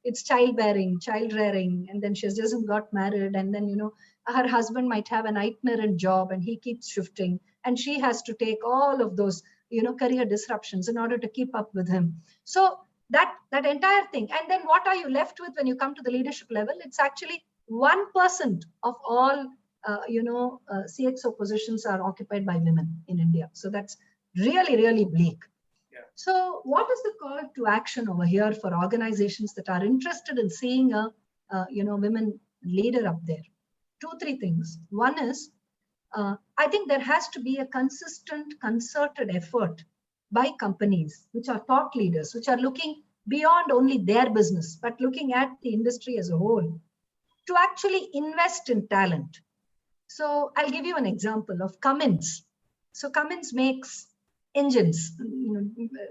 it's childbearing, child rearing, and then she has just got married, and then, her husband might have an itinerant job and he keeps shifting, and she has to take all of those, career disruptions in order to keep up with him. So that entire thing. And then what are you left with when you come to the leadership level? It's actually 1% of all, CXO positions are occupied by women in India. So that's really, really bleak. Yeah. So what is the call to action over here for organizations that are interested in seeing a women leader up there? 2-3 things. One is, I think there has to be a consistent, concerted effort by companies which are thought leaders, which are looking beyond only their business, but looking at the industry as a whole, to actually invest in talent. So I'll give you an example of Cummins. So Cummins makes engines,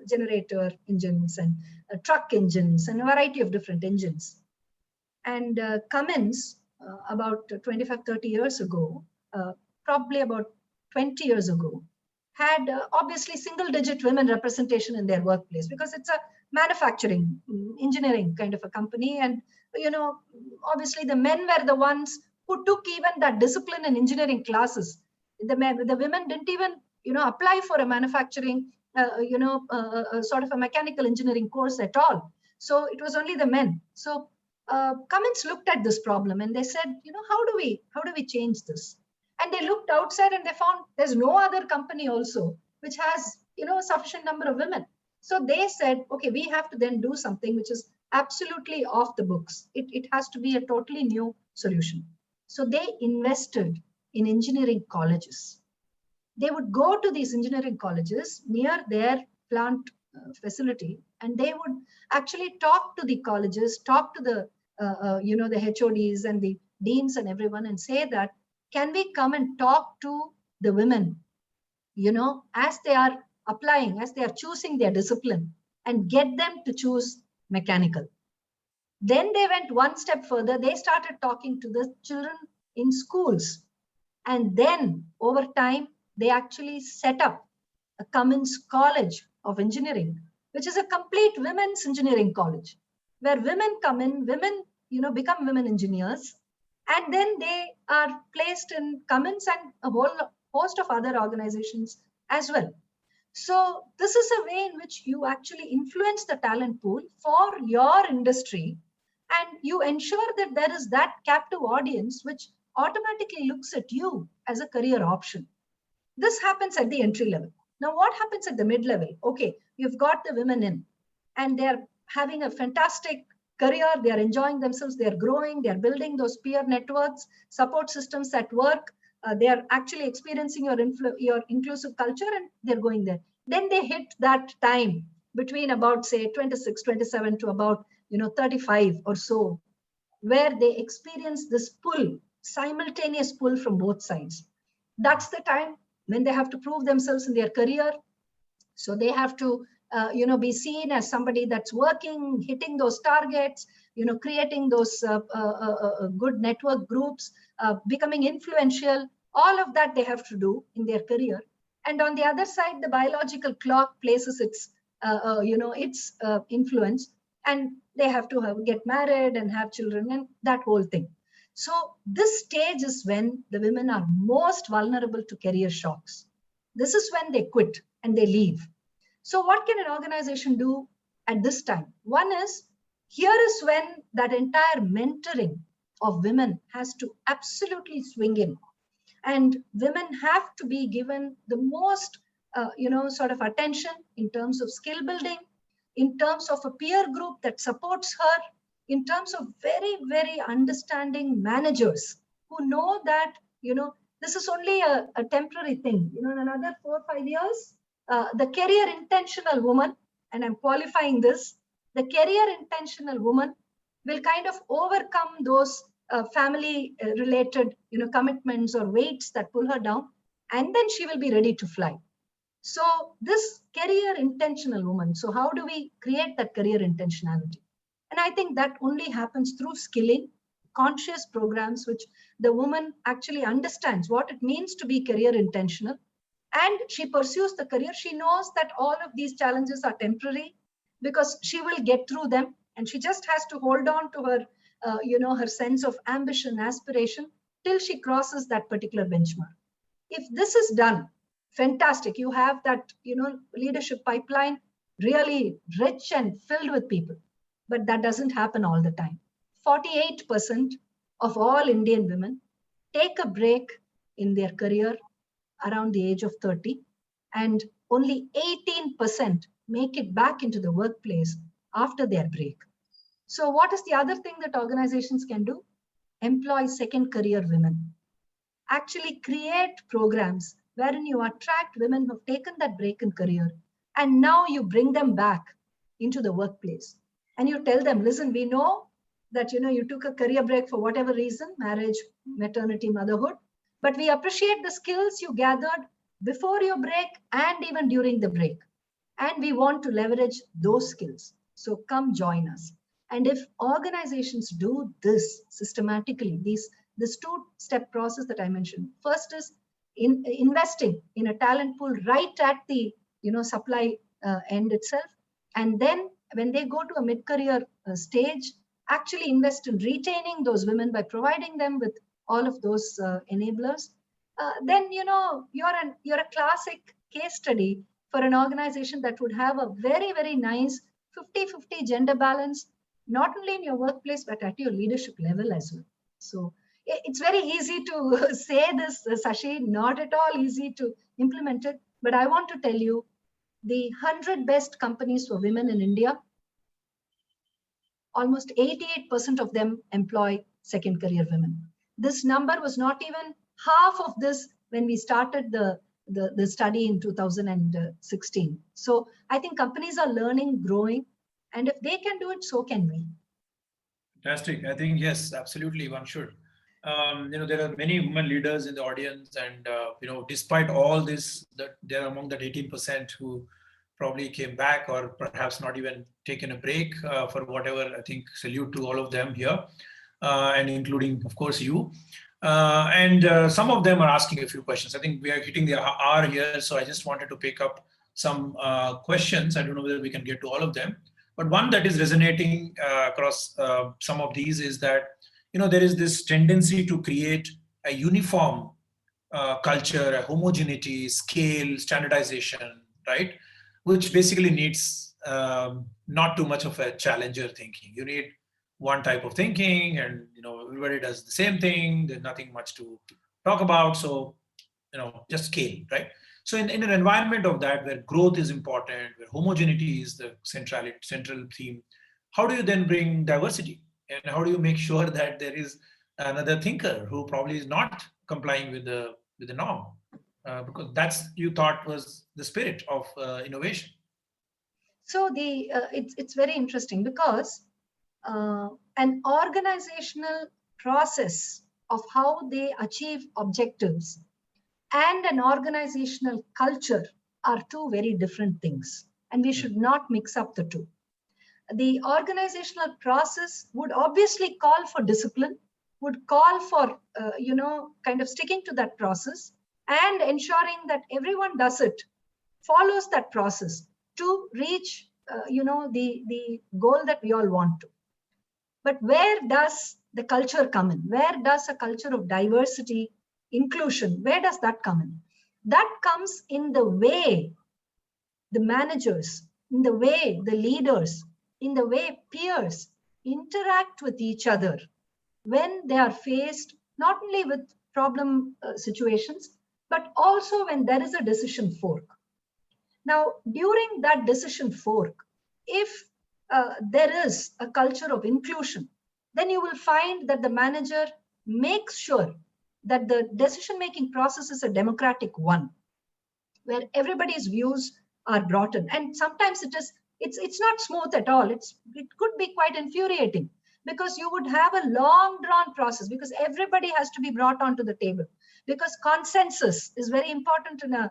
generator engines and truck engines and a variety of different engines. And Cummins, about 25, 30 years ago, probably about 20 years ago, had obviously single-digit women representation in their workplace, because it's a manufacturing, engineering kind of a company. And, obviously the men were the ones who took even that discipline in engineering classes. The women didn't even, apply for a manufacturing, sort of a mechanical engineering course at all. So it was only the men. So Cummins looked at this problem and they said, how do we change this? And they looked outside and they found there's no other company also which has, a sufficient number of women. So they said, okay, we have to then do something which is absolutely off the books. It has to be a totally new solution. So they invested in engineering colleges. They would go to these engineering colleges near their plant facility, and they would actually talk to the colleges, talk to the, the HODs and the deans and everyone, and say that, can we come and talk to the women, as they are applying, as they are choosing their discipline, and get them to choose mechanical. Then they went one step further. They started talking to the children in schools. And then over time, they actually set up a Cummins College of Engineering, which is a complete women's engineering college, where women come in, women, become women engineers, and then they are placed in Cummins and a whole host of other organizations as well. So this is a way in which you actually influence the talent pool for your industry, and you ensure that there is that captive audience which automatically looks at you as a career option. This happens at the entry level. Now, what happens at the mid-level? Okay, you've got the women in, and they're having a fantastic career, they're enjoying themselves, they're growing, they're building those peer networks, support systems at work, they're actually experiencing your inclusive culture, and they're going there. Then they hit that time between about, say, 26, 27 to about, 35 or so, where they experience this pull, simultaneous pull from both sides. That's the time when they have to prove themselves in their career. So they have to, be seen as somebody that's working, hitting those targets, creating those good network groups, becoming influential. All of that they have to do in their career. And on the other side, the biological clock places its, its influence, and they have to get married and have children and that whole thing. So this stage is when the women are most vulnerable to career shocks. This is when they quit and they leave. So what can an organization do at this time? One is, here is when that entire mentoring of women has to absolutely swing in. And women have to be given the most, sort of attention in terms of skill building, in terms of a peer group that supports her, in terms of very, very understanding managers who know that, this is only a temporary thing. In another 4 or 5 years, the career intentional woman, and I'm qualifying this, the career intentional woman will kind of overcome those family related commitments or weights that pull her down, and then she will be ready to fly. So this career intentional woman, so how do we create that career intentionality? And I think that only happens through skilling, conscious programs, which the woman actually understands what it means to be career intentional, and she pursues the career. She knows that all of these challenges are temporary because she will get through them, and she just has to hold on to her her sense of ambition, aspiration, till she crosses that particular benchmark. If this is done, fantastic. You have that leadership pipeline really rich and filled with people. But that doesn't happen all the time. 48% of all Indian women take a break in their career around the age of 30, and only 18% make it back into the workplace after their break. So what is the other thing that organizations can do? Employ second career women. Actually create programs wherein you attract women who have taken that break in career, and now you bring them back into the workplace. And you tell them, listen, we know that you took a career break for whatever reason, marriage, maternity, motherhood, but we appreciate the skills you gathered before your break and even during the break. And we want to leverage those skills. So come join us. And if organizations do this systematically, this two-step process that I mentioned, first is investing in a talent pool right at the supply end itself, and then when they go to a mid-career stage, actually invest in retaining those women by providing them with all of those enablers. Then you're a classic case study for an organization that would have a very, very nice 50-50 gender balance, not only in your workplace, but at your leadership level as well. So it's very easy to say this, Sashi, not at all easy to implement it. But I want to tell you, the 100 best companies for women in India, almost 88% of them employ second career women. This number was not even half of this when we started the study in 2016. So I think companies are learning, growing, and if they can do it, so can we. Fantastic. I think, yes, absolutely, one should. There are many women leaders in the audience, and despite all this, that they're among that 18% who probably came back or perhaps not even taken a break for whatever. I think salute to all of them here, and including, of course, you. And some of them are asking a few questions. I think we are hitting the hour here, so I just wanted to pick up some questions. I don't know whether we can get to all of them, but one that is resonating across some of these is that there is this tendency to create a uniform culture, a homogeneity, scale, standardization, right? Which basically needs not too much of a challenger thinking. You need one type of thinking, and everybody does the same thing. There's nothing much to talk about. So just scale, right? So in an environment of that, where growth is important, where homogeneity is the central theme, how do you then bring diversity? And how do you make sure that there is another thinker who probably is not complying with the norm? Because that's, you thought, was the spirit of innovation. So it's very interesting because an organizational process of how they achieve objectives and an organizational culture are two very different things, and we should not mix up the two. The organizational process would obviously call for discipline, would call for kind of sticking to that process and ensuring that everyone does it, follows that process to reach the goal that we all want to. But where does the culture come in? Where does a culture of diversity, inclusion, where does that come in? That comes in the way the managers, in the way the leaders, in the way peers interact with each other when they are faced not only with problem situations, but also when there is a decision fork. Now, during that decision fork, if there is a culture of inclusion, then you will find that the manager makes sure that the decision-making process is a democratic one, where everybody's views are brought in. And sometimes it's not smooth at all. It could be quite infuriating, because you would have a long drawn process, because everybody has to be brought onto the table, because consensus is very important in a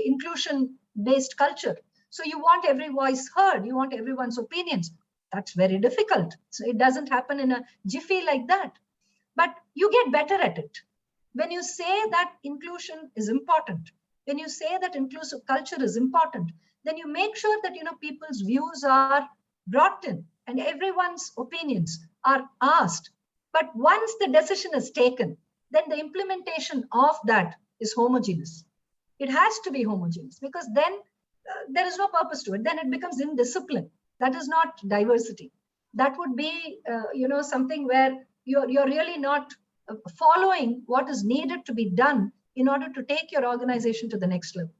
inclusion based culture. So you want every voice heard, you want everyone's opinions. That's very difficult. So it doesn't happen in a jiffy like that, but you get better at it. When you say that inclusion is important, when you say that inclusive culture is important, then you make sure that people's views are brought in and everyone's opinions are asked. But once the decision is taken, then the implementation of that is homogeneous. It has to be homogeneous, because then there is no purpose to it. Then it becomes indiscipline. That is not diversity. That would be something where you're really not following what is needed to be done in order to take your organization to the next level.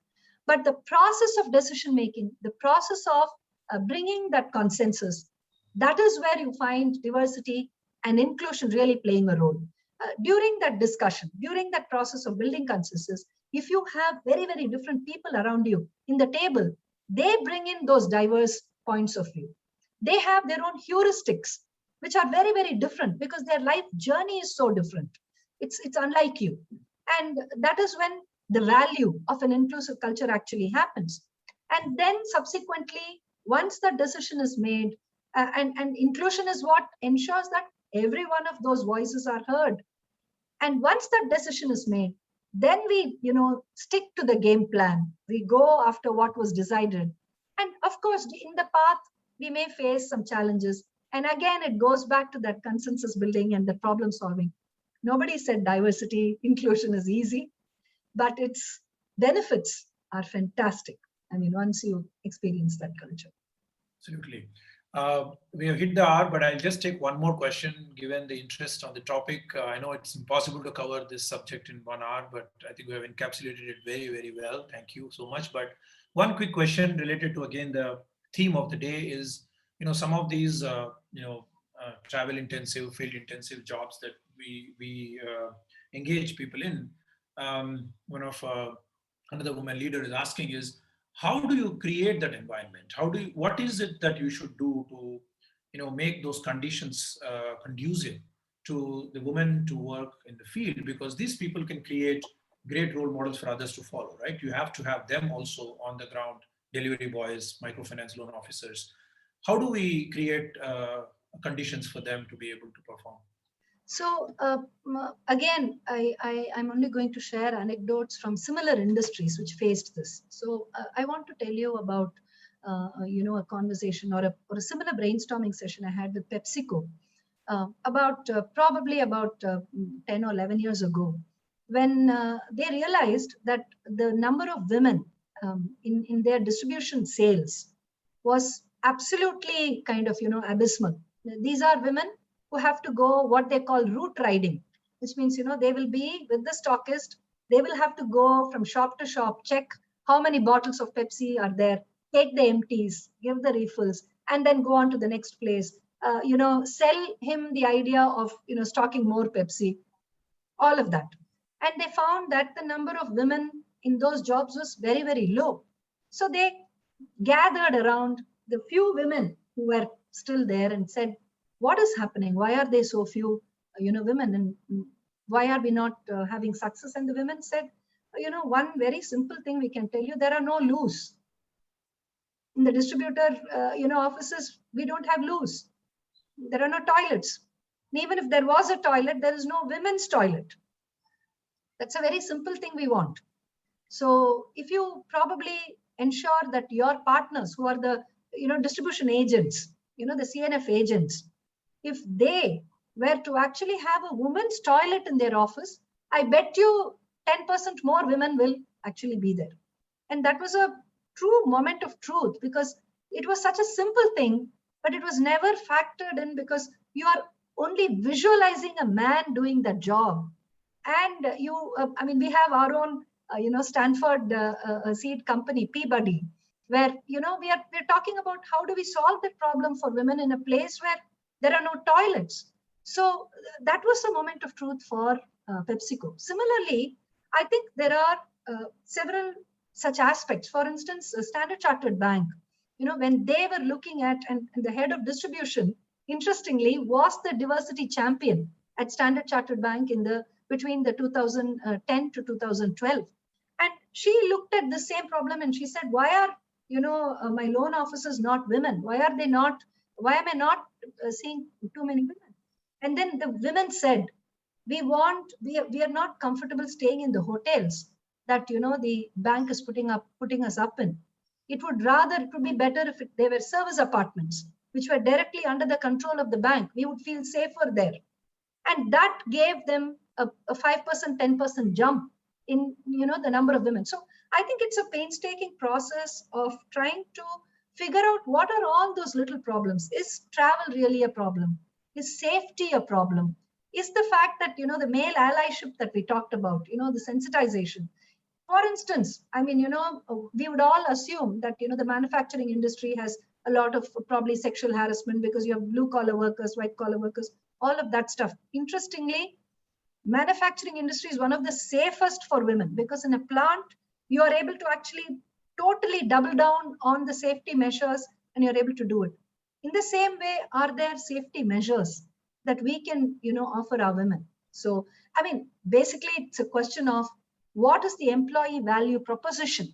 But the process of decision making, the process of bringing that consensus, that is where you find diversity and inclusion really playing a role. During that discussion, during that process of building consensus, if you have very, very different people around you in the table, they bring in those diverse points of view. They have their own heuristics, which are very, very different, because their life journey is so different. It's unlike you. And that is when the value of an inclusive culture actually happens. And then subsequently, once the decision is made, and inclusion is what ensures that every one of those voices are heard. And once that decision is made, then we stick to the game plan. We go after what was decided. And of course, in the path, we may face some challenges. And again, it goes back to that consensus building and the problem solving. Nobody said diversity, inclusion is easy, but its benefits are fantastic. I mean, once you experience that culture. Absolutely. We have hit the hour, but I'll just take one more question, given the interest on the topic. I know it's impossible to cover this subject in 1 hour, but I think we have encapsulated it very, very well. Thank you so much. But one quick question related to, again, the theme of the day is, some of these, travel intensive, field intensive jobs that we engage people in. Another woman leader is asking is, how do you create that environment? What is it that you should do to make those conditions conducive to the women to work in the field? Because these people can create great role models for others to follow, right? You have to have them also on the ground, delivery boys, microfinance loan officers. How do we create conditions for them to be able to perform? So again, I'm only going to share anecdotes from similar industries which faced this. So I want to tell you about a conversation or a similar brainstorming session I had with PepsiCo probably about 10 or 11 years ago, when they realized that the number of women in their distribution sales was absolutely kind of abysmal. These are women who have to go what they call route riding, which means they will be with the stockist. They will have to go from shop to shop, check how many bottles of Pepsi are there, take the empties, give the refills, and then go on to the next place. Sell him the idea of stocking more Pepsi, all of that. And they found that the number of women in those jobs was very, very low. So they gathered around the few women who were still there and said, what is happening? Why are there so few women, and why are we not having success? And the women said, one very simple thing we can tell you: there are no loos in the distributor offices. We don't have loos. There are no toilets. And even if there was a toilet, there is no women's toilet. That's a very simple thing we want. So if you probably ensure that your partners, who are the distribution agents, the CNF agents, if they were to actually have a women's toilet in their office, I bet you 10% more women will actually be there. And that was a true moment of truth, because it was such a simple thing, but it was never factored in, because you are only visualizing a man doing that job. And we have our own, Stanford seed company, Peabody, where, we're talking about how do we solve that problem for women in a place where there are no toilets. So that was the moment of truth for PepsiCo. Similarly, I think there are several such aspects. For instance, Standard Chartered Bank, when they were looking at, and the head of distribution, interestingly, was the diversity champion at Standard Chartered Bank between the 2010 to 2012. And she looked at the same problem and she said, why are, my loan officers not women? Why am I not seeing too many women? And then the women said, we are not comfortable staying in the hotels that, the bank is putting us up in. It would be better if they were service apartments, which were directly under the control of the bank. We would feel safer there. And that gave them a 5%, 10% jump in, the number of women. So I think it's a painstaking process of trying to figure out what are all those little problems. Is travel really a problem? Is safety a problem? Is the fact that, the male allyship that we talked about, the sensitization. For instance, we would all assume that, the manufacturing industry has a lot of probably sexual harassment because you have blue collar workers, white collar workers, all of that stuff. Interestingly, manufacturing industry is one of the safest for women because in a plant, you are able to actually totally double down on the safety measures and you're able to do it. In the same way, are there safety measures that we can, offer our women? So, basically, it's a question of what is the employee value proposition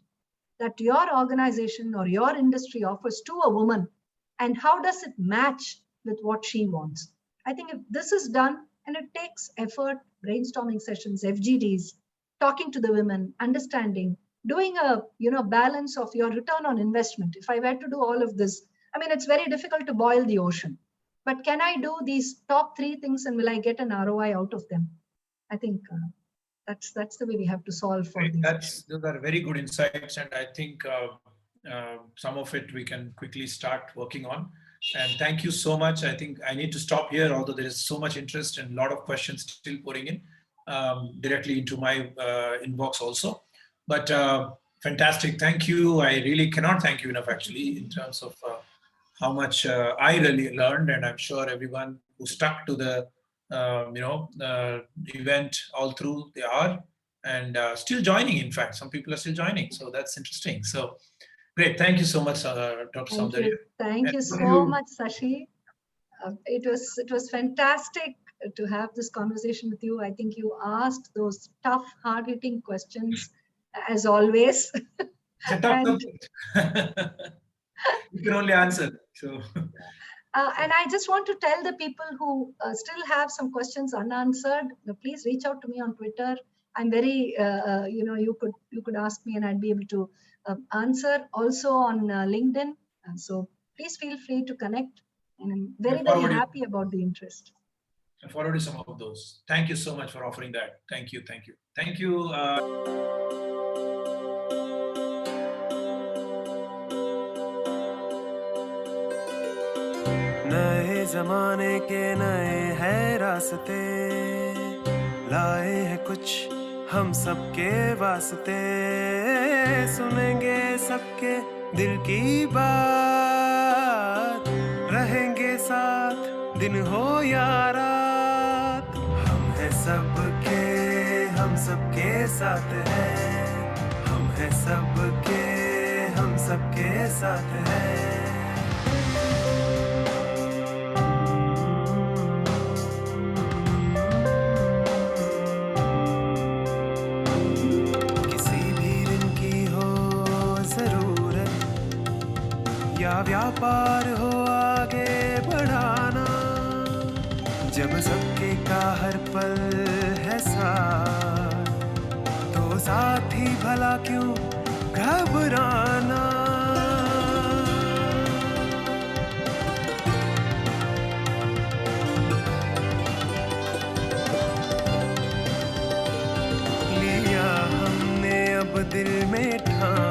that your organization or your industry offers to a woman, and how does it match with what she wants? I think if this is done, and it takes effort, brainstorming sessions, FGDs, talking to the women, understanding, doing a balance of your return on investment. If I were to do all of this, it's very difficult to boil the ocean. But can I do these top 3 things and will I get an ROI out of them? I think that's the way we have to solve for these. Those are very good insights, and I think some of it we can quickly start working on. And thank you so much. I think I need to stop here, although there is so much interest and a lot of questions still pouring in directly into my inbox also. But fantastic. Thank you. I really cannot thank you enough, actually, in terms of how much I really learned. And I'm sure everyone who stuck to the event all through, they are, and still joining. In fact, some people are still joining. So that's interesting. So great. Thank you so much, Dr. Saundarya. Thank you so much, Sashi. It was fantastic to have this conversation with you. I think you asked those tough, hard-hitting questions, as always. It's a tough subject. You can only answer. So. And I just want to tell the people who still have some questions unanswered, please reach out to me on Twitter. I'm very, you could ask me and I'd be able to answer. Also on LinkedIn. So please feel free to connect. And I'm very, very happy about the interest. I forwarded some of those. Thank you so much for offering that. Thank you. Thank you. Thank you. नए जमाने के नए हैं रास्ते, लाए हैं कुछ हम सबके वास्ते, सुनेंगे सबके दिल की बात, रहेंगे साथ दिन हो या रात, हम सबके साथ हैं, हम सबके साथ हैं। व्यापार हो आगे बढ़ाना, जब सबके का हर पल है साथ, तो साथ ही भला क्यों घबराना। लिया हमने अब दिल में ठान,